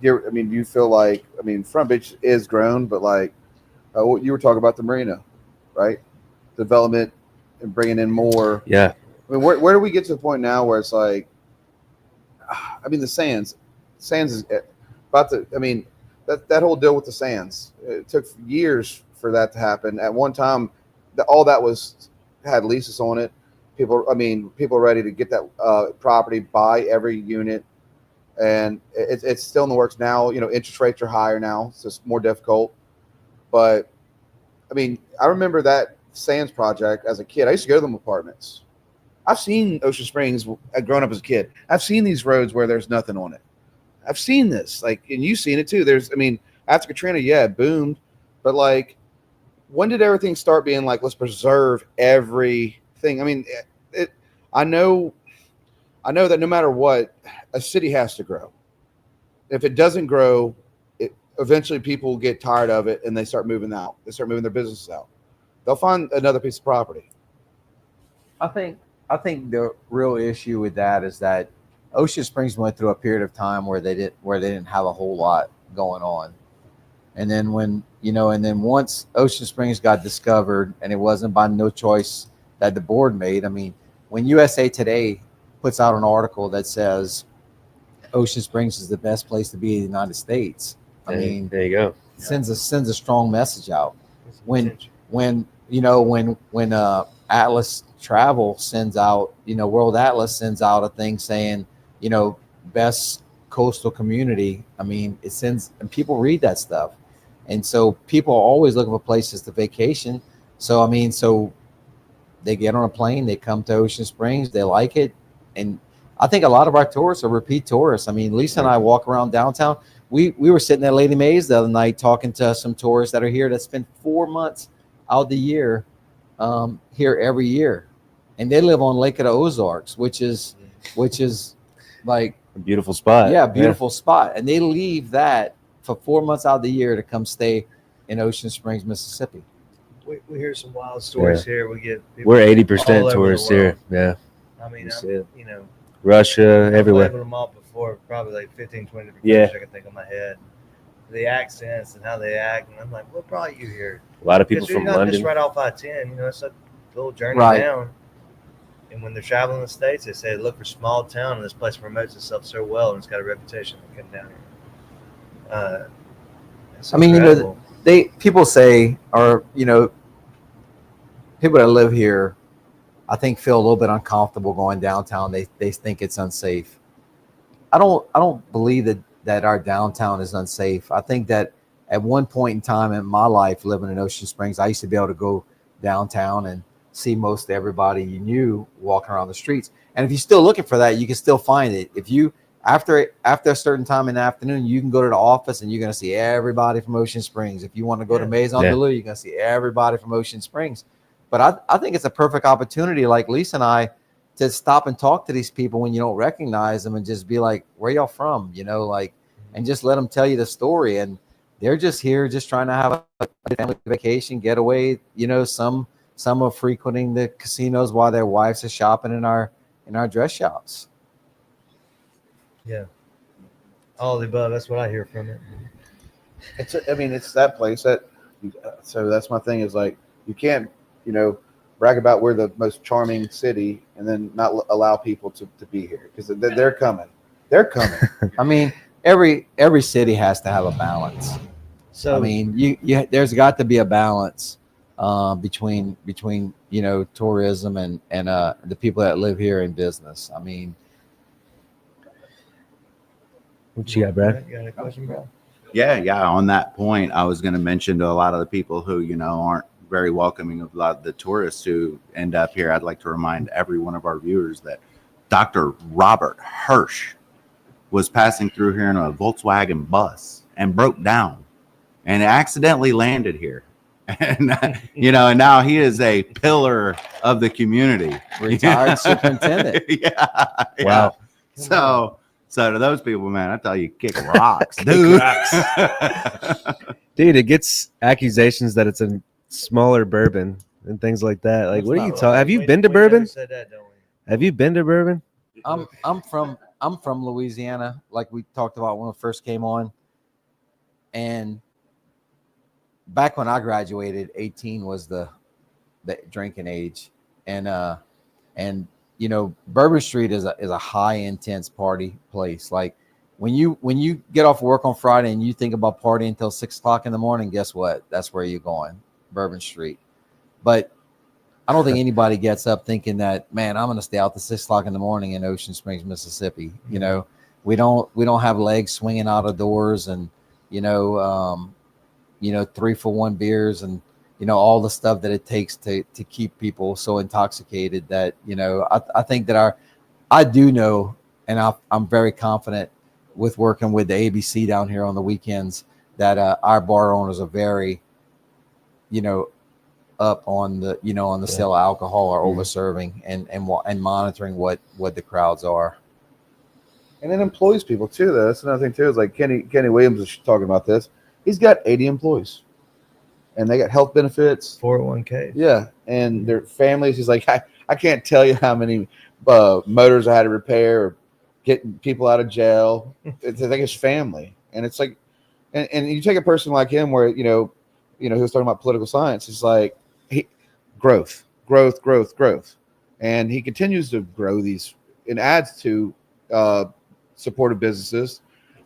do you feel like Front Beach is grown, but like you were talking about the marina, right? Development and bringing in more. Yeah. I mean, where do we get to the point now where it's like, the sands is about to. I mean, that whole deal with the sands. It took years for that to happen. At one time, all that had leases on it. People are ready to get that property, buy every unit, and it's still in the works now. You know, interest rates are higher now, so it's more difficult. But I remember that sands project as a kid. I used to go to them apartments. I've seen Ocean Springs growing up as a kid. I've seen these roads where there's nothing on it. I've seen this, and you've seen it too. After Katrina, yeah, it boomed, but like, when did everything start being like, let's preserve everything? I know that no matter what, a city has to grow. If it doesn't grow, eventually people get tired of it and they start moving out. They start moving their businesses out. They'll find another piece of property. I think the real issue with that is that Ocean Springs went through a period of time where they didn't have a whole lot going on. And then once Ocean Springs got discovered, and it wasn't by no choice that the board made. I mean, when USA Today puts out an article that says Ocean Springs is the best place to be in the United States, there you go. Sends a strong message out. When Atlas Travel sends out, World Atlas sends out a thing saying, best coastal community. It sends, and people read that stuff. And so people are always looking for places to vacation. So they get on a plane, they come to Ocean Springs, they like it. And I think a lot of our tourists are repeat tourists. Lisa and I walk around downtown. We were sitting at Lady Mae's the other night talking to some tourists that are here that spend 4 months out the year here every year. And they live on Lake of the Ozarks, which is like a beautiful spot. Yeah, beautiful spot. And they leave that for 4 months out of the year to come stay in Ocean Springs, Mississippi. We hear some wild stories here. We get we're 80% tourists here. Yeah. Russia, everywhere. I've labeled them all before, probably like 15, 20 different countries I can think of in my head. The accents and how they act, and I'm like, what brought you here? A lot of people from London. Just right off I-10, it's a little journey down. And when they're traveling the States, they say, look for small town, and this place promotes itself so well, and it's got a reputation to come down here. People say, or, people that live here, I think feel a little bit uncomfortable going downtown. They think it's unsafe. I don't believe that our downtown is unsafe. I think that at one point in time in my life living in Ocean Springs, I used to be able to go downtown and see most everybody you knew walking around the streets. And if you're still looking for that, you can still find it. If you after a certain time in the afternoon, you can go to the office and you're going to see everybody from Ocean Springs. If you want to go to Maison de Loup, you're going to see everybody from Ocean Springs. But I think it's a perfect opportunity, like Lisa and I, to stop and talk to these people when you don't recognize them and just be like, where y'all from? And just let them tell you the story. And they're just here, just trying to have a family vacation, getaway. You know, some are frequenting the casinos while their wives are shopping in our dress shops. Yeah. All the above. That's what I hear from it. It's that place that. So that's my thing is like you can't brag about we're the most charming city and then not allow people to be here because they're coming. They're coming. I mean, every city has to have a balance. So I mean, you there's got to be a balance between tourism and the people that live here in business. I mean, What you got, Brad? You got a question, bro? Yeah. On that point, I was going to mention to a lot of the people who, aren't very welcoming of a lot of the tourists who end up here. I'd like to remind every one of our viewers that Dr. Robert Hirsch was passing through here in a Volkswagen bus and broke down and accidentally landed here. And, and now he is a pillar of the community. retired superintendent. Wow. So to those people, man, I tell you, kick rocks, dude. Dude, it gets accusations that it's a smaller bourbon and things like that. Like, what are you talking? Have you been to bourbon? Said that, don't we? Have you been to bourbon? I'm from Louisiana, like we talked about when we first came on. And back when I graduated, 18 was the drinking age. And Bourbon Street is a high intense party place. Like when you get off work on Friday and you think about partying until 6 o'clock in the morning, guess what? That's where you're going, Bourbon Street. But I don't think anybody gets up thinking that, man, I'm going to stay out to 6 o'clock in the morning in Ocean Springs, Mississippi. We don't have legs swinging out of doors and 3-for-1 beers and all the stuff that it takes to keep people so intoxicated that I think that I do know, and I'm very confident with working with the ABC down here on the weekends that our bar owners are very up on the sale of alcohol or over serving and monitoring what the crowds are. And it employs people too. Though that's another thing too. Is like Kenny Williams is talking about this. He's got 80 employees, and they got health benefits, 401k. Yeah, and their families. He's like, I can't tell you how many motors I had to repair, or getting people out of jail. I think it's family, and it's like, and you take a person like him, where he was talking about political science. It's like growth, and he continues to grow these and adds to supportive businesses.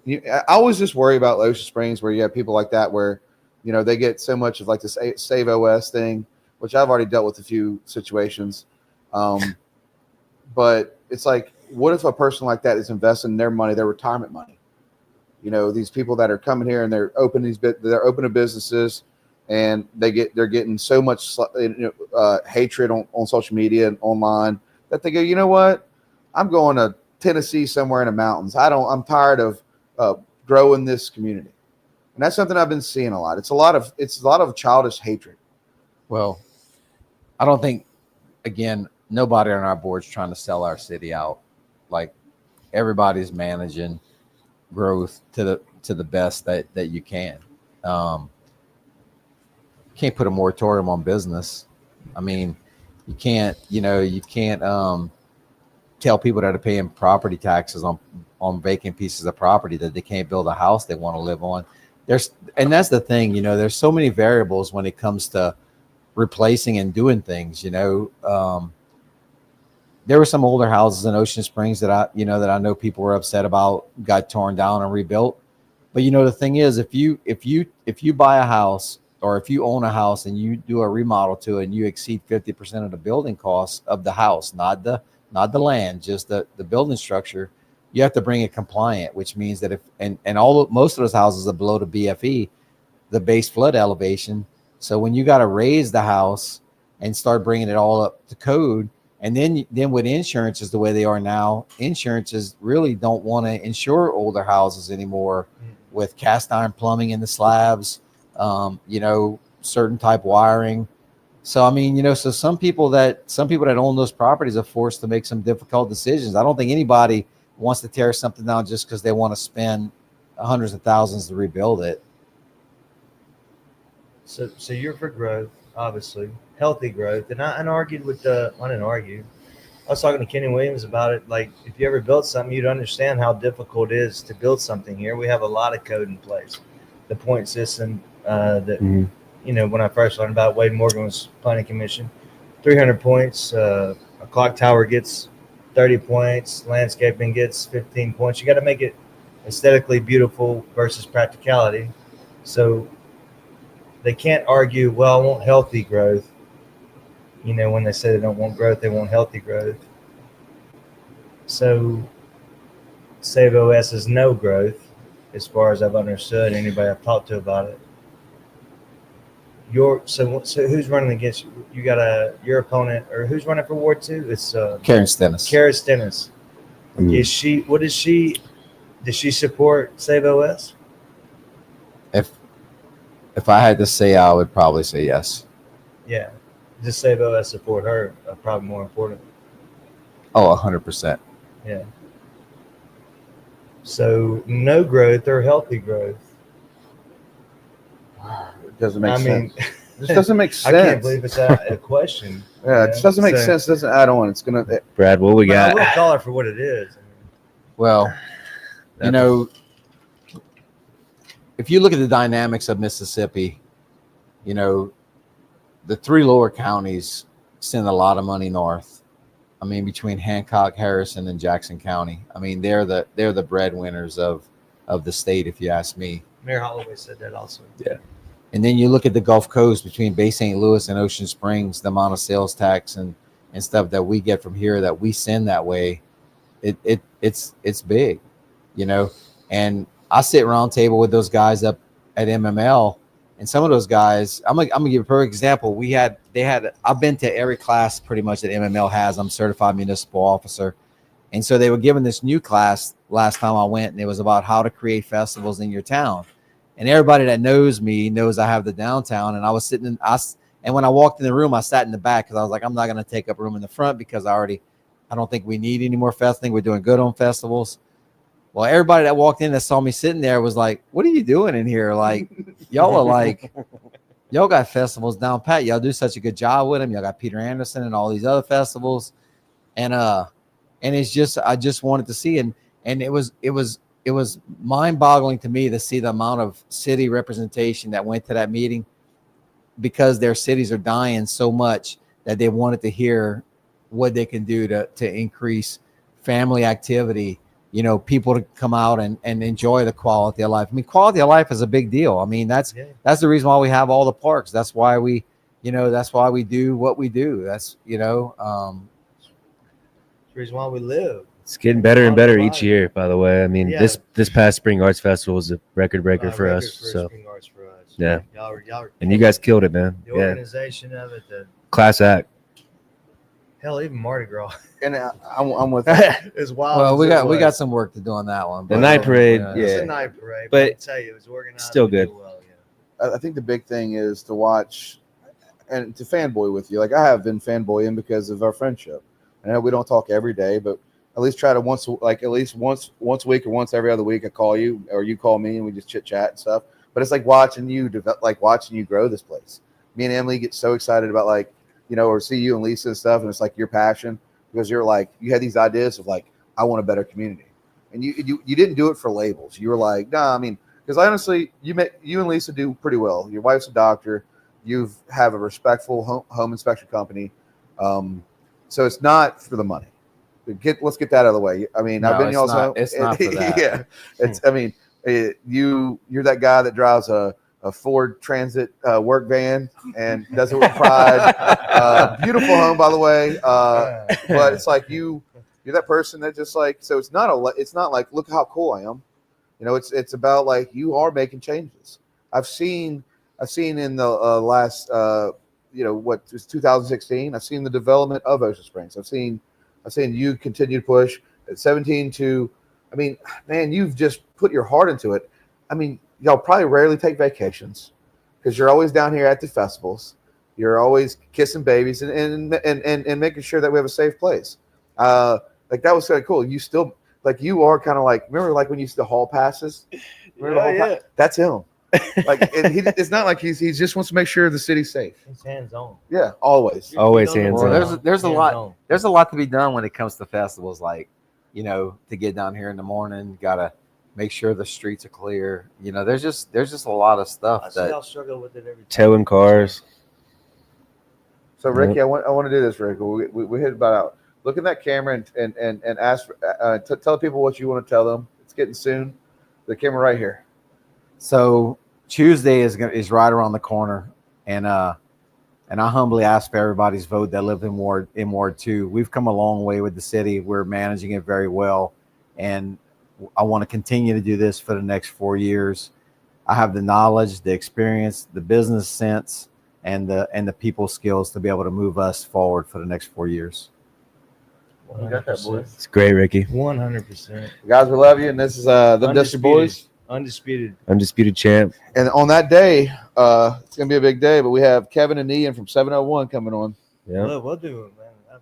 I always just worry about Ocean Springs, where you have people like that, where they get so much of like this Save OS thing, which I've already dealt with a few situations. But it's like, what if a person like that is investing their money, their retirement money? These people that are coming here and they're opening businesses, and they're getting so much hatred on social media and online that they go, you know what? I'm going to Tennessee somewhere in the mountains. I'm tired of growing this community. And that's something I've been seeing a lot. It's a lot of childish hatred. Well, I don't think, again, nobody on our board's trying to sell our city out. Like, everybody's managing growth to the best that you can. Can't put a moratorium on business. I mean, you can't tell people that are paying property taxes on vacant pieces of property that they can't build a house they want to live on. And that's the thing, there's so many variables when it comes to replacing and doing things. There were some older houses in Ocean Springs that I know people were upset about, got torn down and rebuilt. But the thing is, if you buy a house, or if you own a house and you do a remodel to it and you exceed 50% of the building costs of the house, not the land, just the building structure, you have to bring it compliant, which means that most of those houses are below the BFE, the base flood elevation. So when you got to raise the house and start bringing it all up to code, and then with insurances the way they are now, insurances really don't want to insure older houses anymore with cast iron plumbing in the slabs, certain type wiring. So I mean, so some people that own those properties are forced to make some difficult decisions. I don't think anybody wants to tear something down just because they want to spend hundreds of thousands to rebuild it. So you're for growth, obviously, healthy growth. And I argued with I didn't argue. I was talking to Kenny Williams about it. Like, if you ever built something, you'd understand how difficult it is to build something here. We have a lot of code in place. The point system that, when I first learned about it, Wade Morgan was planning commission, 300 points. A clock tower gets 30 points. Landscaping gets 15 points. You got to make it aesthetically beautiful versus practicality. So they can't argue, well, I want healthy growth. When they say they don't want growth, they want healthy growth. So Save OS is no growth, as far as I've understood, anybody I've talked to about it. So who's running against you? You got your opponent, or who's running for Ward 2? It's Karen Stennis. Kara Stennis. Is she? What is she? Does she support Save OS? If I had to say, I would probably say yes. Yeah. Does Save OS support her? Probably more important. Oh, 100%. Yeah. So no growth or healthy growth. It doesn't make sense. It just doesn't make sense. I can't believe it's a question. Yeah, it just doesn't make sense. It doesn't add on. It's gonna. Brad, what we got? I will call it for what it is. Well, if you look at the dynamics of Mississippi, the 3 lower counties send a lot of money north. I mean, between Hancock, Harrison, and Jackson County. I mean, they're the breadwinners of the state, if you ask me. Mayor Holloway said that also. Yeah. And then you look at the Gulf Coast between Bay St. Louis and Ocean Springs, the amount of sales tax and stuff that we get from here that we send that way, it's big, And I sit round table with those guys up at MML, and some of those guys, I'm gonna give a perfect example. I've been to every class pretty much that MML has. I'm certified municipal officer, and so they were giving this new class last time I went, and it was about how to create festivals in your town. And everybody that knows me knows I have the downtown. And I was sitting and when I walked in the room, I sat in the back because I was like, I'm not going to take up room in the front because I don't think we need any more festivals. We're doing good on festivals. Well, everybody that walked in that saw me sitting there was like, what are you doing in here? Like, y'all are like, y'all got festivals down pat. Y'all do such a good job with them. Y'all got Peter Anderson and all these other festivals. And it's just, I just wanted to see. And it was mind-boggling to me to see the amount of city representation that went to that meeting because their cities are dying so much that they wanted to hear what they can do to increase family activity, people to come out and enjoy the quality of life. I mean, quality of life is a big deal. I mean, that's the reason why we have all the parks. That's why we do what we do. That's, the reason why we live. It's getting better and better each year, by the way. I mean, this past Spring Arts Festival was a record breaker for us. So Spring Arts for us. Yeah. Y'all and you guys killed it, man. The organization of it, the class act. Hell, even Mardi Gras. And I'm with that. It's wild. Well, we got some work to do on that one. The night parade, It's a night parade, but I can tell you, it was organized. Still good. Well, I think the big thing is to watch and to fanboy with you. Like I have been fanboying because of our friendship. I know we don't talk every day, but at least try to once a week or once every other week, I call you or you call me and we just chit chat and stuff. But it's like watching you grow this place. Me and Emily get so excited about or see you and Lisa and stuff. And it's like your passion because you're like, you had these ideas of like, I want a better community. And you didn't do it for labels. You were like, nah, I mean, because honestly, you and Lisa do pretty well. Your wife's a doctor. You have a respectful home inspection company. So it's not for the money. Let's get that out of the way. I mean, I've been y'all's home. It's not for that. Yeah, it's. I mean, you're that guy that drives a Ford Transit work van and does it with pride. Beautiful home, by the way. But it's like you're that person that just like. So it's not like look how cool I am. It's about like you are making changes. I've seen in the last what was 2016. I've seen the development of Ocean Springs. I've seen you continue to push at 17 to, I mean, man, you've just put your heart into it. I mean, y'all probably rarely take vacations because you're always down here at the festivals. You're always kissing babies and making sure that we have a safe place. Like that was kind of cool. You still like you are kind of like remember like when you used to hall passes. That's him. Like it's not like he just wants to make sure the city's safe. He's hands on. Yeah, always. Always hands Well, on. there's a Hands lot on. there's a lot to be done when it comes to festivals. Like, to get down here in the morning, gotta make sure the streets are clear. There's just a lot of I stuff see that y'all struggle with it every time. Towing cars. So Ricky, I want to do this, Ricky. We hit about out. Look in that camera and ask. Tell people what you want to tell them. It's getting soon. The camera right here. So Tuesday is right around the corner, and I humbly ask for everybody's vote that live in Ward 2. We've come a long way with the city. We're managing it very well, and I want to continue to do this for the next 4 years. I have the knowledge, the experience, the business sense, and the people skills to be able to move us forward for the next 4 years. You got that, boys. It's great, Ricky. 100%. Guys, we love you, and this is the District Boys. Undisputed. Undisputed champ. And on that day, it's gonna be a big day. But we have Kevin and Ian from 701 coming on. Yeah. We'll do it, man.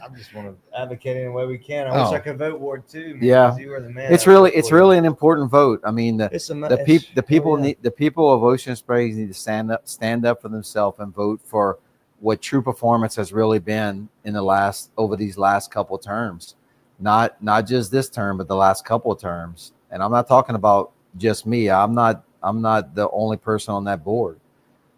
I just want to advocate any way we can. I wish I could vote Ward 2. Man, Yeah. 'cause you were the man. It's really an important vote. I mean, the people of Ocean Springs need to stand up for themselves and vote for what true performance has really been in over these last couple of terms, not just this term, but the last couple of terms. And I'm not talking about just me. I'm not the only person on that board.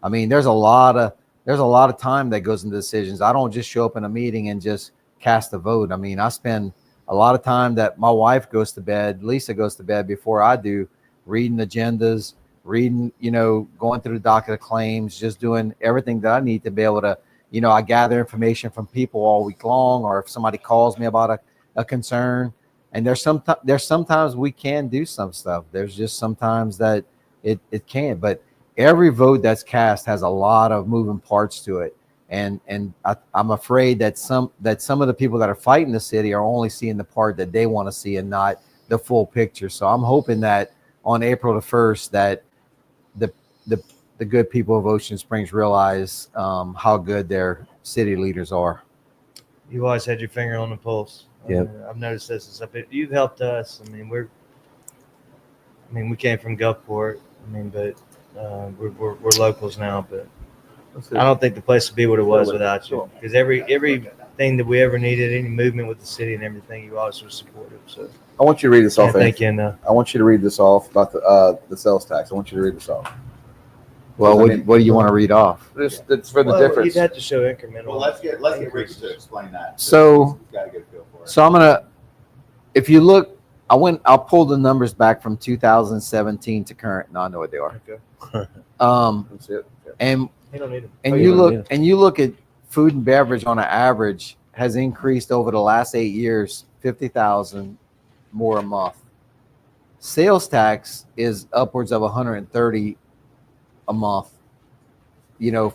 I mean, there's a lot of time that goes into decisions. I don't just show up in a meeting and just cast a vote. I mean, I spend a lot of time that my wife goes to bed, Lisa goes to bed before I do, reading agendas, going through the docket of claims, just doing everything that I need to be able to, I gather information from people all week long, or if somebody calls me about a concern. And there's sometimes we can do some stuff. There's just sometimes that it can't. But every vote that's cast has a lot of moving parts to it. And I'm afraid that some of the people that are fighting the city are only seeing the part that they want to see and not the full picture. So I'm hoping that on April the 1st that the good people of Ocean Springs realize how good their city leaders are. You always had your finger on the pulse. Yep. I've noticed this is up. You've helped us. I mean, we came from Gulfport. But we're locals now. But I don't think the place would be what it was without you. Because everything that we ever needed, any movement with the city and everything, you always were supportive. So I want you to read this off. thank you. I want you to read this off about the sales tax. I want you to read this off. Well, what do you want to read off? It's for the difference. You'd have to show incremental. Well, let's get Ricky to explain that. So, He's got a good feel for it. So if you look, I'll pull the numbers back from 2017 to current. No, I know what they are. Okay. That's it. Yeah. And You don't need them. you look at food and beverage on an average has increased over the last 8 years, 50,000 more a month. Sales tax is upwards of 130 a month,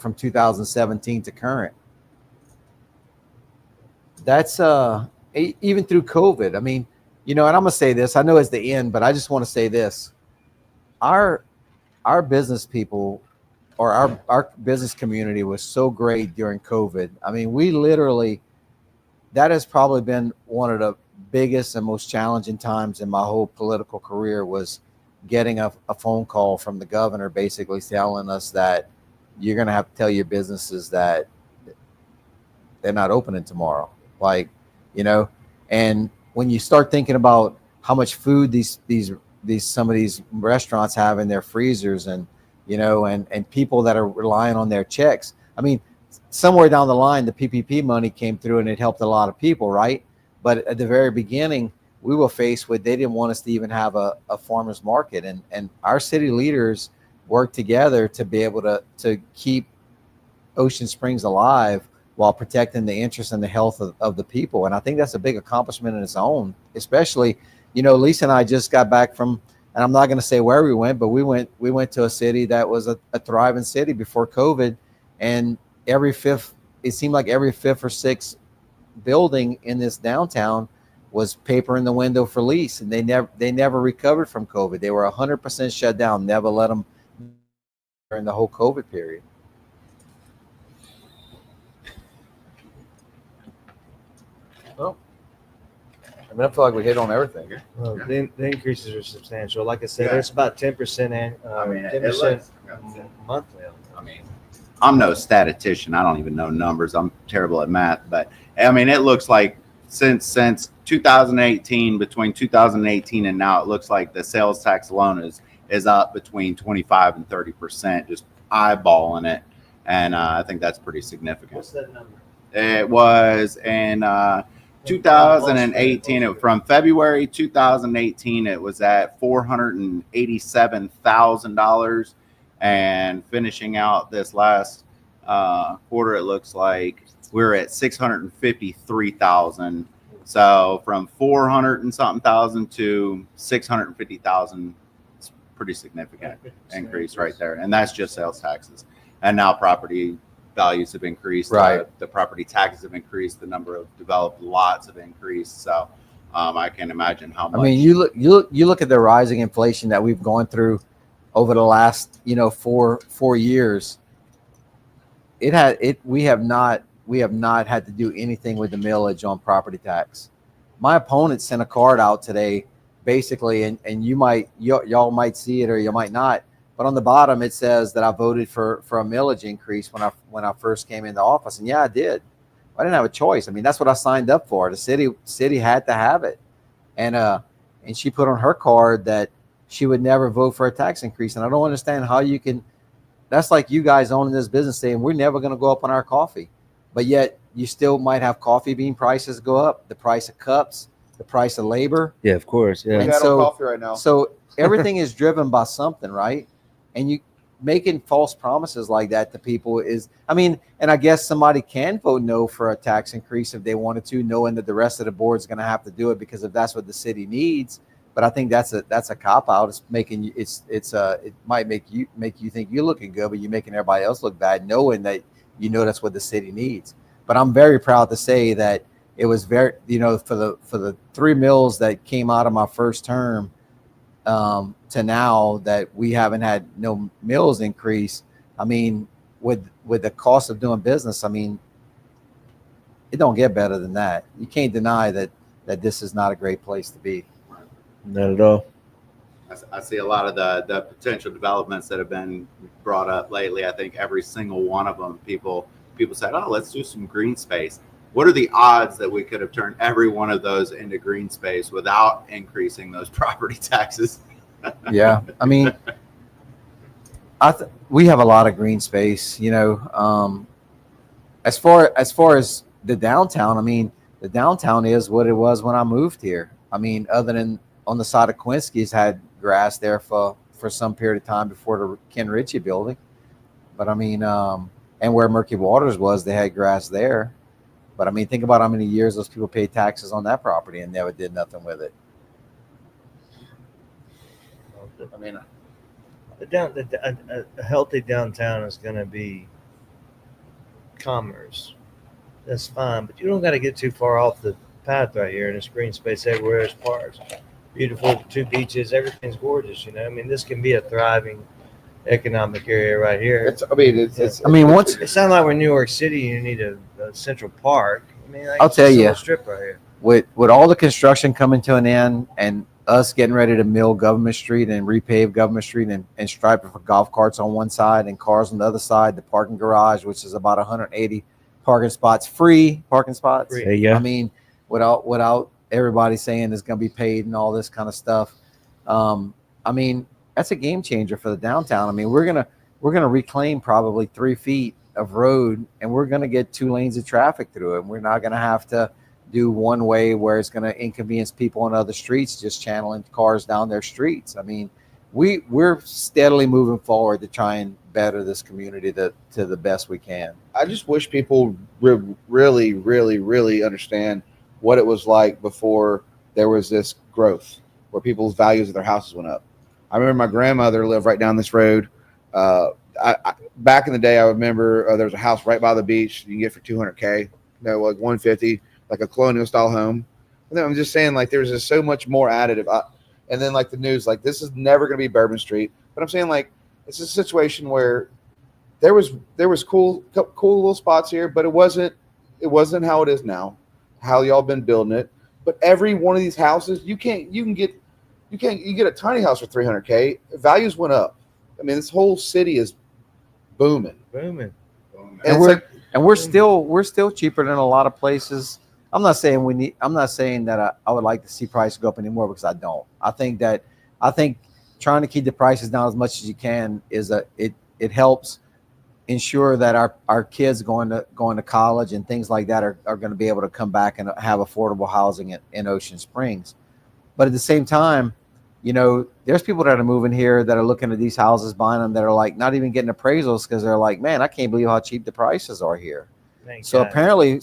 from 2017 to current. That's even through COVID. I mean, and I'm gonna say this, I know it's the end, but I just want to say this. Our business people, or our business community, was so great during COVID. I mean, we literally, that has probably been one of the biggest and most challenging times in my whole political career, was getting a phone call from the governor basically telling us that you're going to have to tell your businesses that they're not opening tomorrow. And when you start thinking about how much food some of these restaurants have in their freezers, and and people that are relying on their checks. I mean, somewhere down the line, the PPP money came through and it helped a lot of people, right? But at the very beginning, we were faced with, they didn't want us to even have a farmer's market. And our city leaders worked together to be able to keep Ocean Springs alive while protecting the interests and the health of the people. And I think that's a big accomplishment in its own, especially, Lisa and I just got back from, and I'm not going to say where we went, but we went to a city that was a thriving city before COVID. And it seemed like every fifth or sixth building in this downtown was paper in the window for lease, and they never recovered from COVID. They were 100% shut down. Never let them during the whole COVID period. Well, I mean, I feel like we hit on everything. Well, the increases are substantial. Like I said, Yeah. there's about 10% and I mean, it 10% looks- monthly. I mean, I'm no statistician. I don't even know numbers. I'm terrible at math, but I mean, it looks like since 2018, between 2018 and now, it looks like the sales tax alone is up between 25 and 30%. Just eyeballing it, and I think that's pretty significant. What's that number? It was in 2018. From February 2018, it was at $487,000, and finishing out this last quarter, it looks like we're at 653,000. So from 400 and something thousand to 650,000, it's pretty significant increase right there, and that's just sales taxes. And now property values have increased, Right. The property taxes have increased, the number of developed lots have increased. So I can imagine how much. I mean, you look at the rising inflation that we've gone through over the last, 4 years. We have not had to do anything with the millage on property tax. My opponent sent a card out today, basically, and y'all might see it or you might not. But on the bottom, it says that I voted for a millage increase when I first came into office. And yeah, I did. I didn't have a choice. I mean, that's what I signed up for. The city had to have it. And she put on her card that she would never vote for a tax increase. And I don't understand how you can. That's like you guys owning this business saying we're never going to go up on our coffee. But yet you still might have coffee bean prices go up, the price of cups, the price of labor. Yeah, of course. Yeah. And got so- on coffee right now. So everything is driven by something, right? And you making false promises like that to people is, I mean, and I guess somebody can vote no for a tax increase if they wanted to, knowing that the rest of the board is going to have to do it because if that's what the city needs. But I think that's a cop out. It's making you, it might make you think you're looking good, but you're making everybody else look bad, knowing that that's what the city needs. But I'm very proud to say that it was very, for the 3 mills that came out of my first term to now that we haven't had no mills increase. I mean, with the cost of doing business, I mean, it don't get better than that. You can't deny that this is not a great place to be. Not at all. I see a lot of the potential developments that have been brought up lately. I think every single one of them, people said, oh, let's do some green space. What are the odds that we could have turned every one of those into green space without increasing those property taxes? Yeah, I mean, we have a lot of green space. As far as the downtown, I mean, the downtown is what it was when I moved here. I mean, other than on the side of Quincy's had grass there for some period of time before the Ken Ritchie building, but I mean, and where Murky Waters was, they had grass there. But I mean, think about how many years those people paid taxes on that property and never did nothing with it. I mean, A healthy downtown is going to be commerce. That's fine, but you don't got to get too far off the path right here. And there's green space everywhere. There's parks, beautiful 2 beaches. Everything's gorgeous. I mean, this can be a thriving economic area right here. it's Once It sounds like we're in New York City. You need a Central Park. I mean, like, I'll it's just tell a you. little strip right here. with all the construction coming to an end and us getting ready to mill Government Street and repave Government Street and stripe it for golf carts on one side and cars on the other side, the parking garage, which is about 180 parking spots, free parking spots. Free. There you go. I mean, without everybody saying it's going to be paid and all this kind of stuff. I mean, that's a game changer for the downtown. I mean, we're gonna reclaim probably 3 feet of road, and we're gonna get 2 lanes of traffic through it. And we're not gonna have to do one way where it's gonna inconvenience people on other streets just channeling cars down their streets. I mean, we're steadily moving forward to try and better this community to the best we can. I just wish people really, really, really understand what it was like before there was this growth where people's values of their houses went up. I remember my grandmother lived right down this road. Back in the day, I remember there was a house right by the beach you can get for $200K, like $150, like a colonial style home. And then I'm just saying, like, there's just so much more additive. And then, like, the news, like, this is never going to be Bourbon Street. But I'm saying, like, it's a situation where there was cool little spots here, but it wasn't how it is now, how y'all been building it. But every one of these houses, you get a tiny house for $300K. Values went up. I mean, this whole city is booming. Booming. And we're still cheaper than a lot of places. I'm not saying that I would like to see prices go up anymore, because I don't. I think trying to keep the prices down as much as you can it helps ensure that our kids going to college and things like that are going to be able to come back and have affordable housing in Ocean Springs. But at the same time, there's people that are moving here that are looking at these houses, buying them, that are like not even getting appraisals because they're like, man, I can't believe how cheap the prices are here. So apparently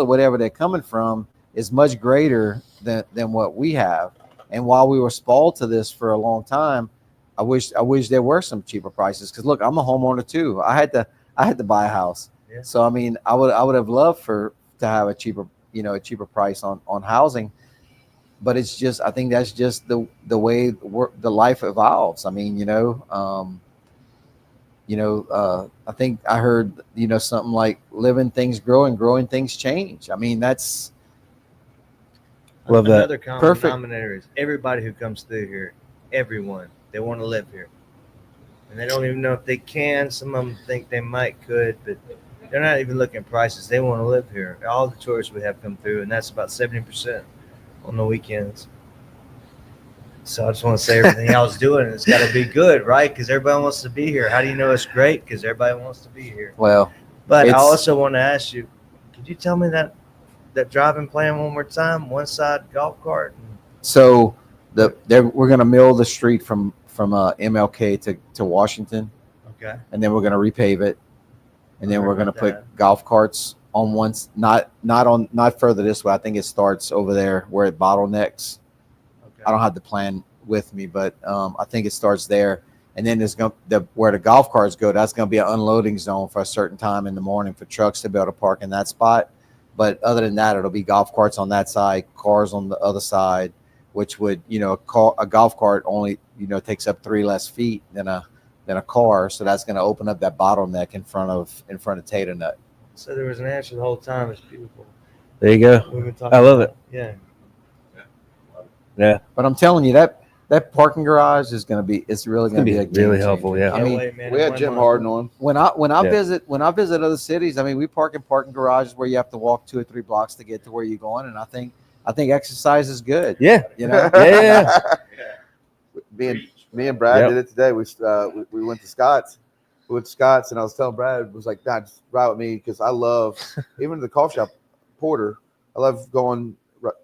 whatever they're coming from is much greater than what we have. And while we were spoiled to this for a long time, I wish there were some cheaper prices. Because look, I'm a homeowner too. I had to buy a house. Yeah. So I mean, I would have loved to have a cheaper price on housing. But it's just, I think that's just the way the life evolves. I mean, I think I heard, something like living things grow and growing things change. I mean, that's Love that. Another common denominator is everybody who comes through here, everyone, they want to live here. And they don't even know if they can. Some of them think they could, but they're not even looking at prices. They want to live here. All the tourists we have come through, and that's about 70% on the weekends. So I just want to say everything I was doing, it's got to be good, right? Because everybody wants to be here. How do you know it's great? Because everybody wants to be here. Well, but I also want to ask you, could you tell me that driving plan one more time? One side golf cart. So we're going to mill the street from MLK to Washington. Okay. And then we're going to repave it, and then we're going to put golf carts on once, not further this way. I think it starts over there where it bottlenecks. Okay. I don't have the plan with me, but I think it starts there. And then there's where the golf carts go. That's going to be an unloading zone for a certain time in the morning for trucks to be able to park in that spot. But other than that, it'll be golf carts on that side, cars on the other side, which would, a golf cart only, takes up 3 less feet than a car. So that's going to open up that bottleneck in front of Tater Nut. So there was an answer the whole time. It's beautiful. There you go. I love it. Yeah. Yeah. But I'm telling you, that parking garage is going to be, it's really going to be a game really helpful. changer. Yeah. I mean, we had Jim Harden on. When I visit other cities, I mean, we park in parking garages where you have to walk 2 or 3 blocks to get to where you're going. And I think exercise is good. Yeah. Yeah. Me and Brad did it today. We went to Scott's. And I was telling Brad, was like, nah, just ride with me, because I love, even the coffee shop Porter, I love going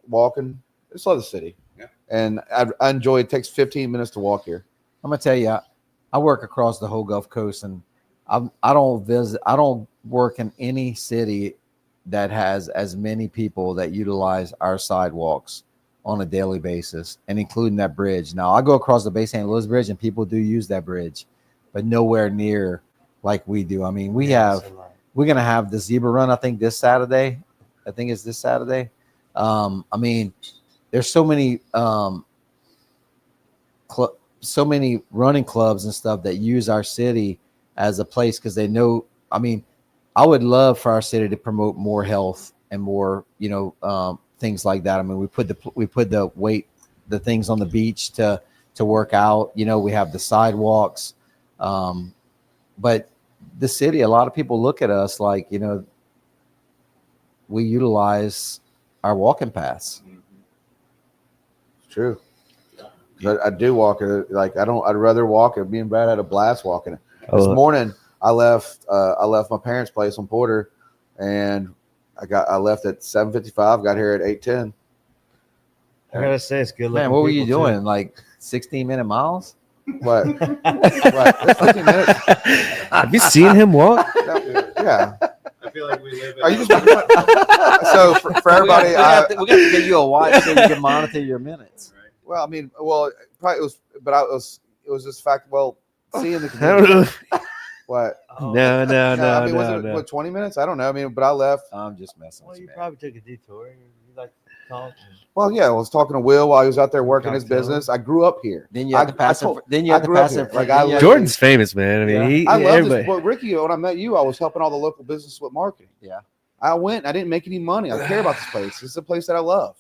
walking. I just love the city. Yeah. And I enjoy it. It takes 15 minutes to walk here. I'm gonna tell you, I work across the whole Gulf Coast, and I don't work in any city that has as many people that utilize our sidewalks on a daily basis, and including that bridge. Now I go across the Bay St. Louis Bridge, and people do use that bridge, but nowhere near like we do. I mean, we're gonna have the zebra run, I think this Saturday. I think it's this Saturday. I mean, there's so many running clubs and stuff that use our city as a place, because they know. I mean, I would love for our city to promote more health and more, things like that. I mean, we put the things on the beach to work out. We have the sidewalks, but the city, a lot of people look at us like, we utilize our walking paths. It's true. I do walk it. Like, I'd rather walk it. Me and Brad had a blast walking it. This morning I left my parents' place on Porter, and I left at 7:55, got here at 8:10. I gotta say, it's good. Man, what were you doing? Too. Like 16-minute miles? What? What? 15 minutes? Have you seen him walk? Yeah. I feel like we live. Are you just so for everybody? We got to get you a watch so you can monitor your minutes. Right. Well, I mean, probably it was, but it was just fact. Well, seeing the I don't know. What? No. I mean, was it 20 minutes? I don't know. I mean, but I left. I'm just messing. Well, you probably took a detour. You like to talk. Well, yeah, I was talking to Will while he was out there working his business. I grew up here. Then you had to pass it. Then you had to pass it. Like, Jordan's famous, man. I mean, I love this. Well, Ricky, when I met you, I was helping all the local business with marketing. Yeah. I went. I didn't make any money. I care about this place. This is a place that I love.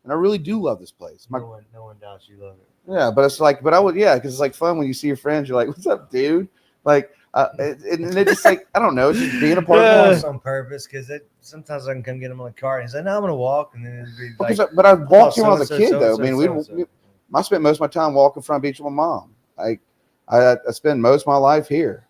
and I really do love this place. No one doubts you love it. Yeah, but it's like, because it's like fun when you see your friends. You're like, "What's up, dude?" Like, and it's just like, I don't know, it's just being a part of It's on purpose because sometimes I can come get him on the car and he's like, "No, I'm gonna walk," and then it'd be like, but I walked here when I was a so-and-so, kid, though. I so-and-so, mean, so-and-so. I spent most of my time walking from beach with my mom. Like, I spend most of my life here.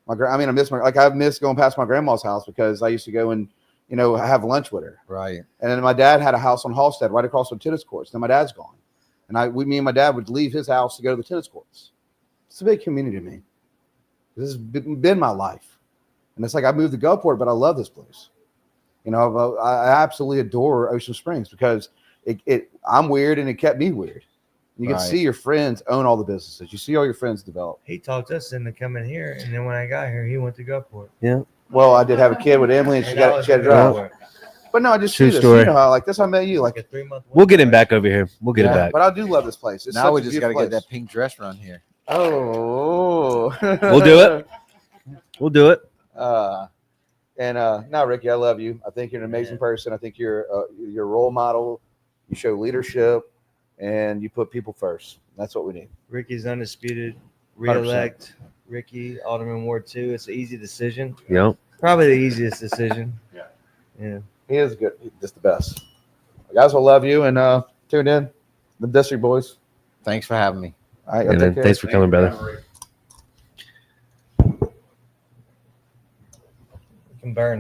I miss going past my grandma's house because I used to go and have lunch with her. Right. And then my dad had a house on Halstead right across from tennis courts. Then my dad's gone, and me and my dad would leave his house to go to the tennis courts. It's a big community to me. This has been my life, and it's like I moved to Gulfport, but I love this place. I absolutely adore Ocean Springs because I'm weird and it kept me weird. You can see your friends own all the businesses. You see all your friends develop. He talked us into coming here, and then when I got here, he went to Gulfport. Yeah. Well, I did have a kid with Emily, and she had to drive. But no, I just True see this. story. You know how that's how I met you. Like Like, a 3-month. We'll get him back over here. We'll get him back. but I do love this place. It's Now we such a just got to beautiful get that place. pink dress run here. Oh, We'll do it. We'll do it. Now, Ricky, I love you. I think you're an amazing person. I think you're a role model. You show leadership, and you put people first. That's what we need. Ricky's undisputed. Re-elect Rickey, Alderman Ward 2. It's an easy decision. Yep. Probably the easiest decision. Yeah. He is good. He's just the best. Guys will love you and tune in. The District Boys. Thanks for having me. All right, And then thanks for coming, brother. You can burn it.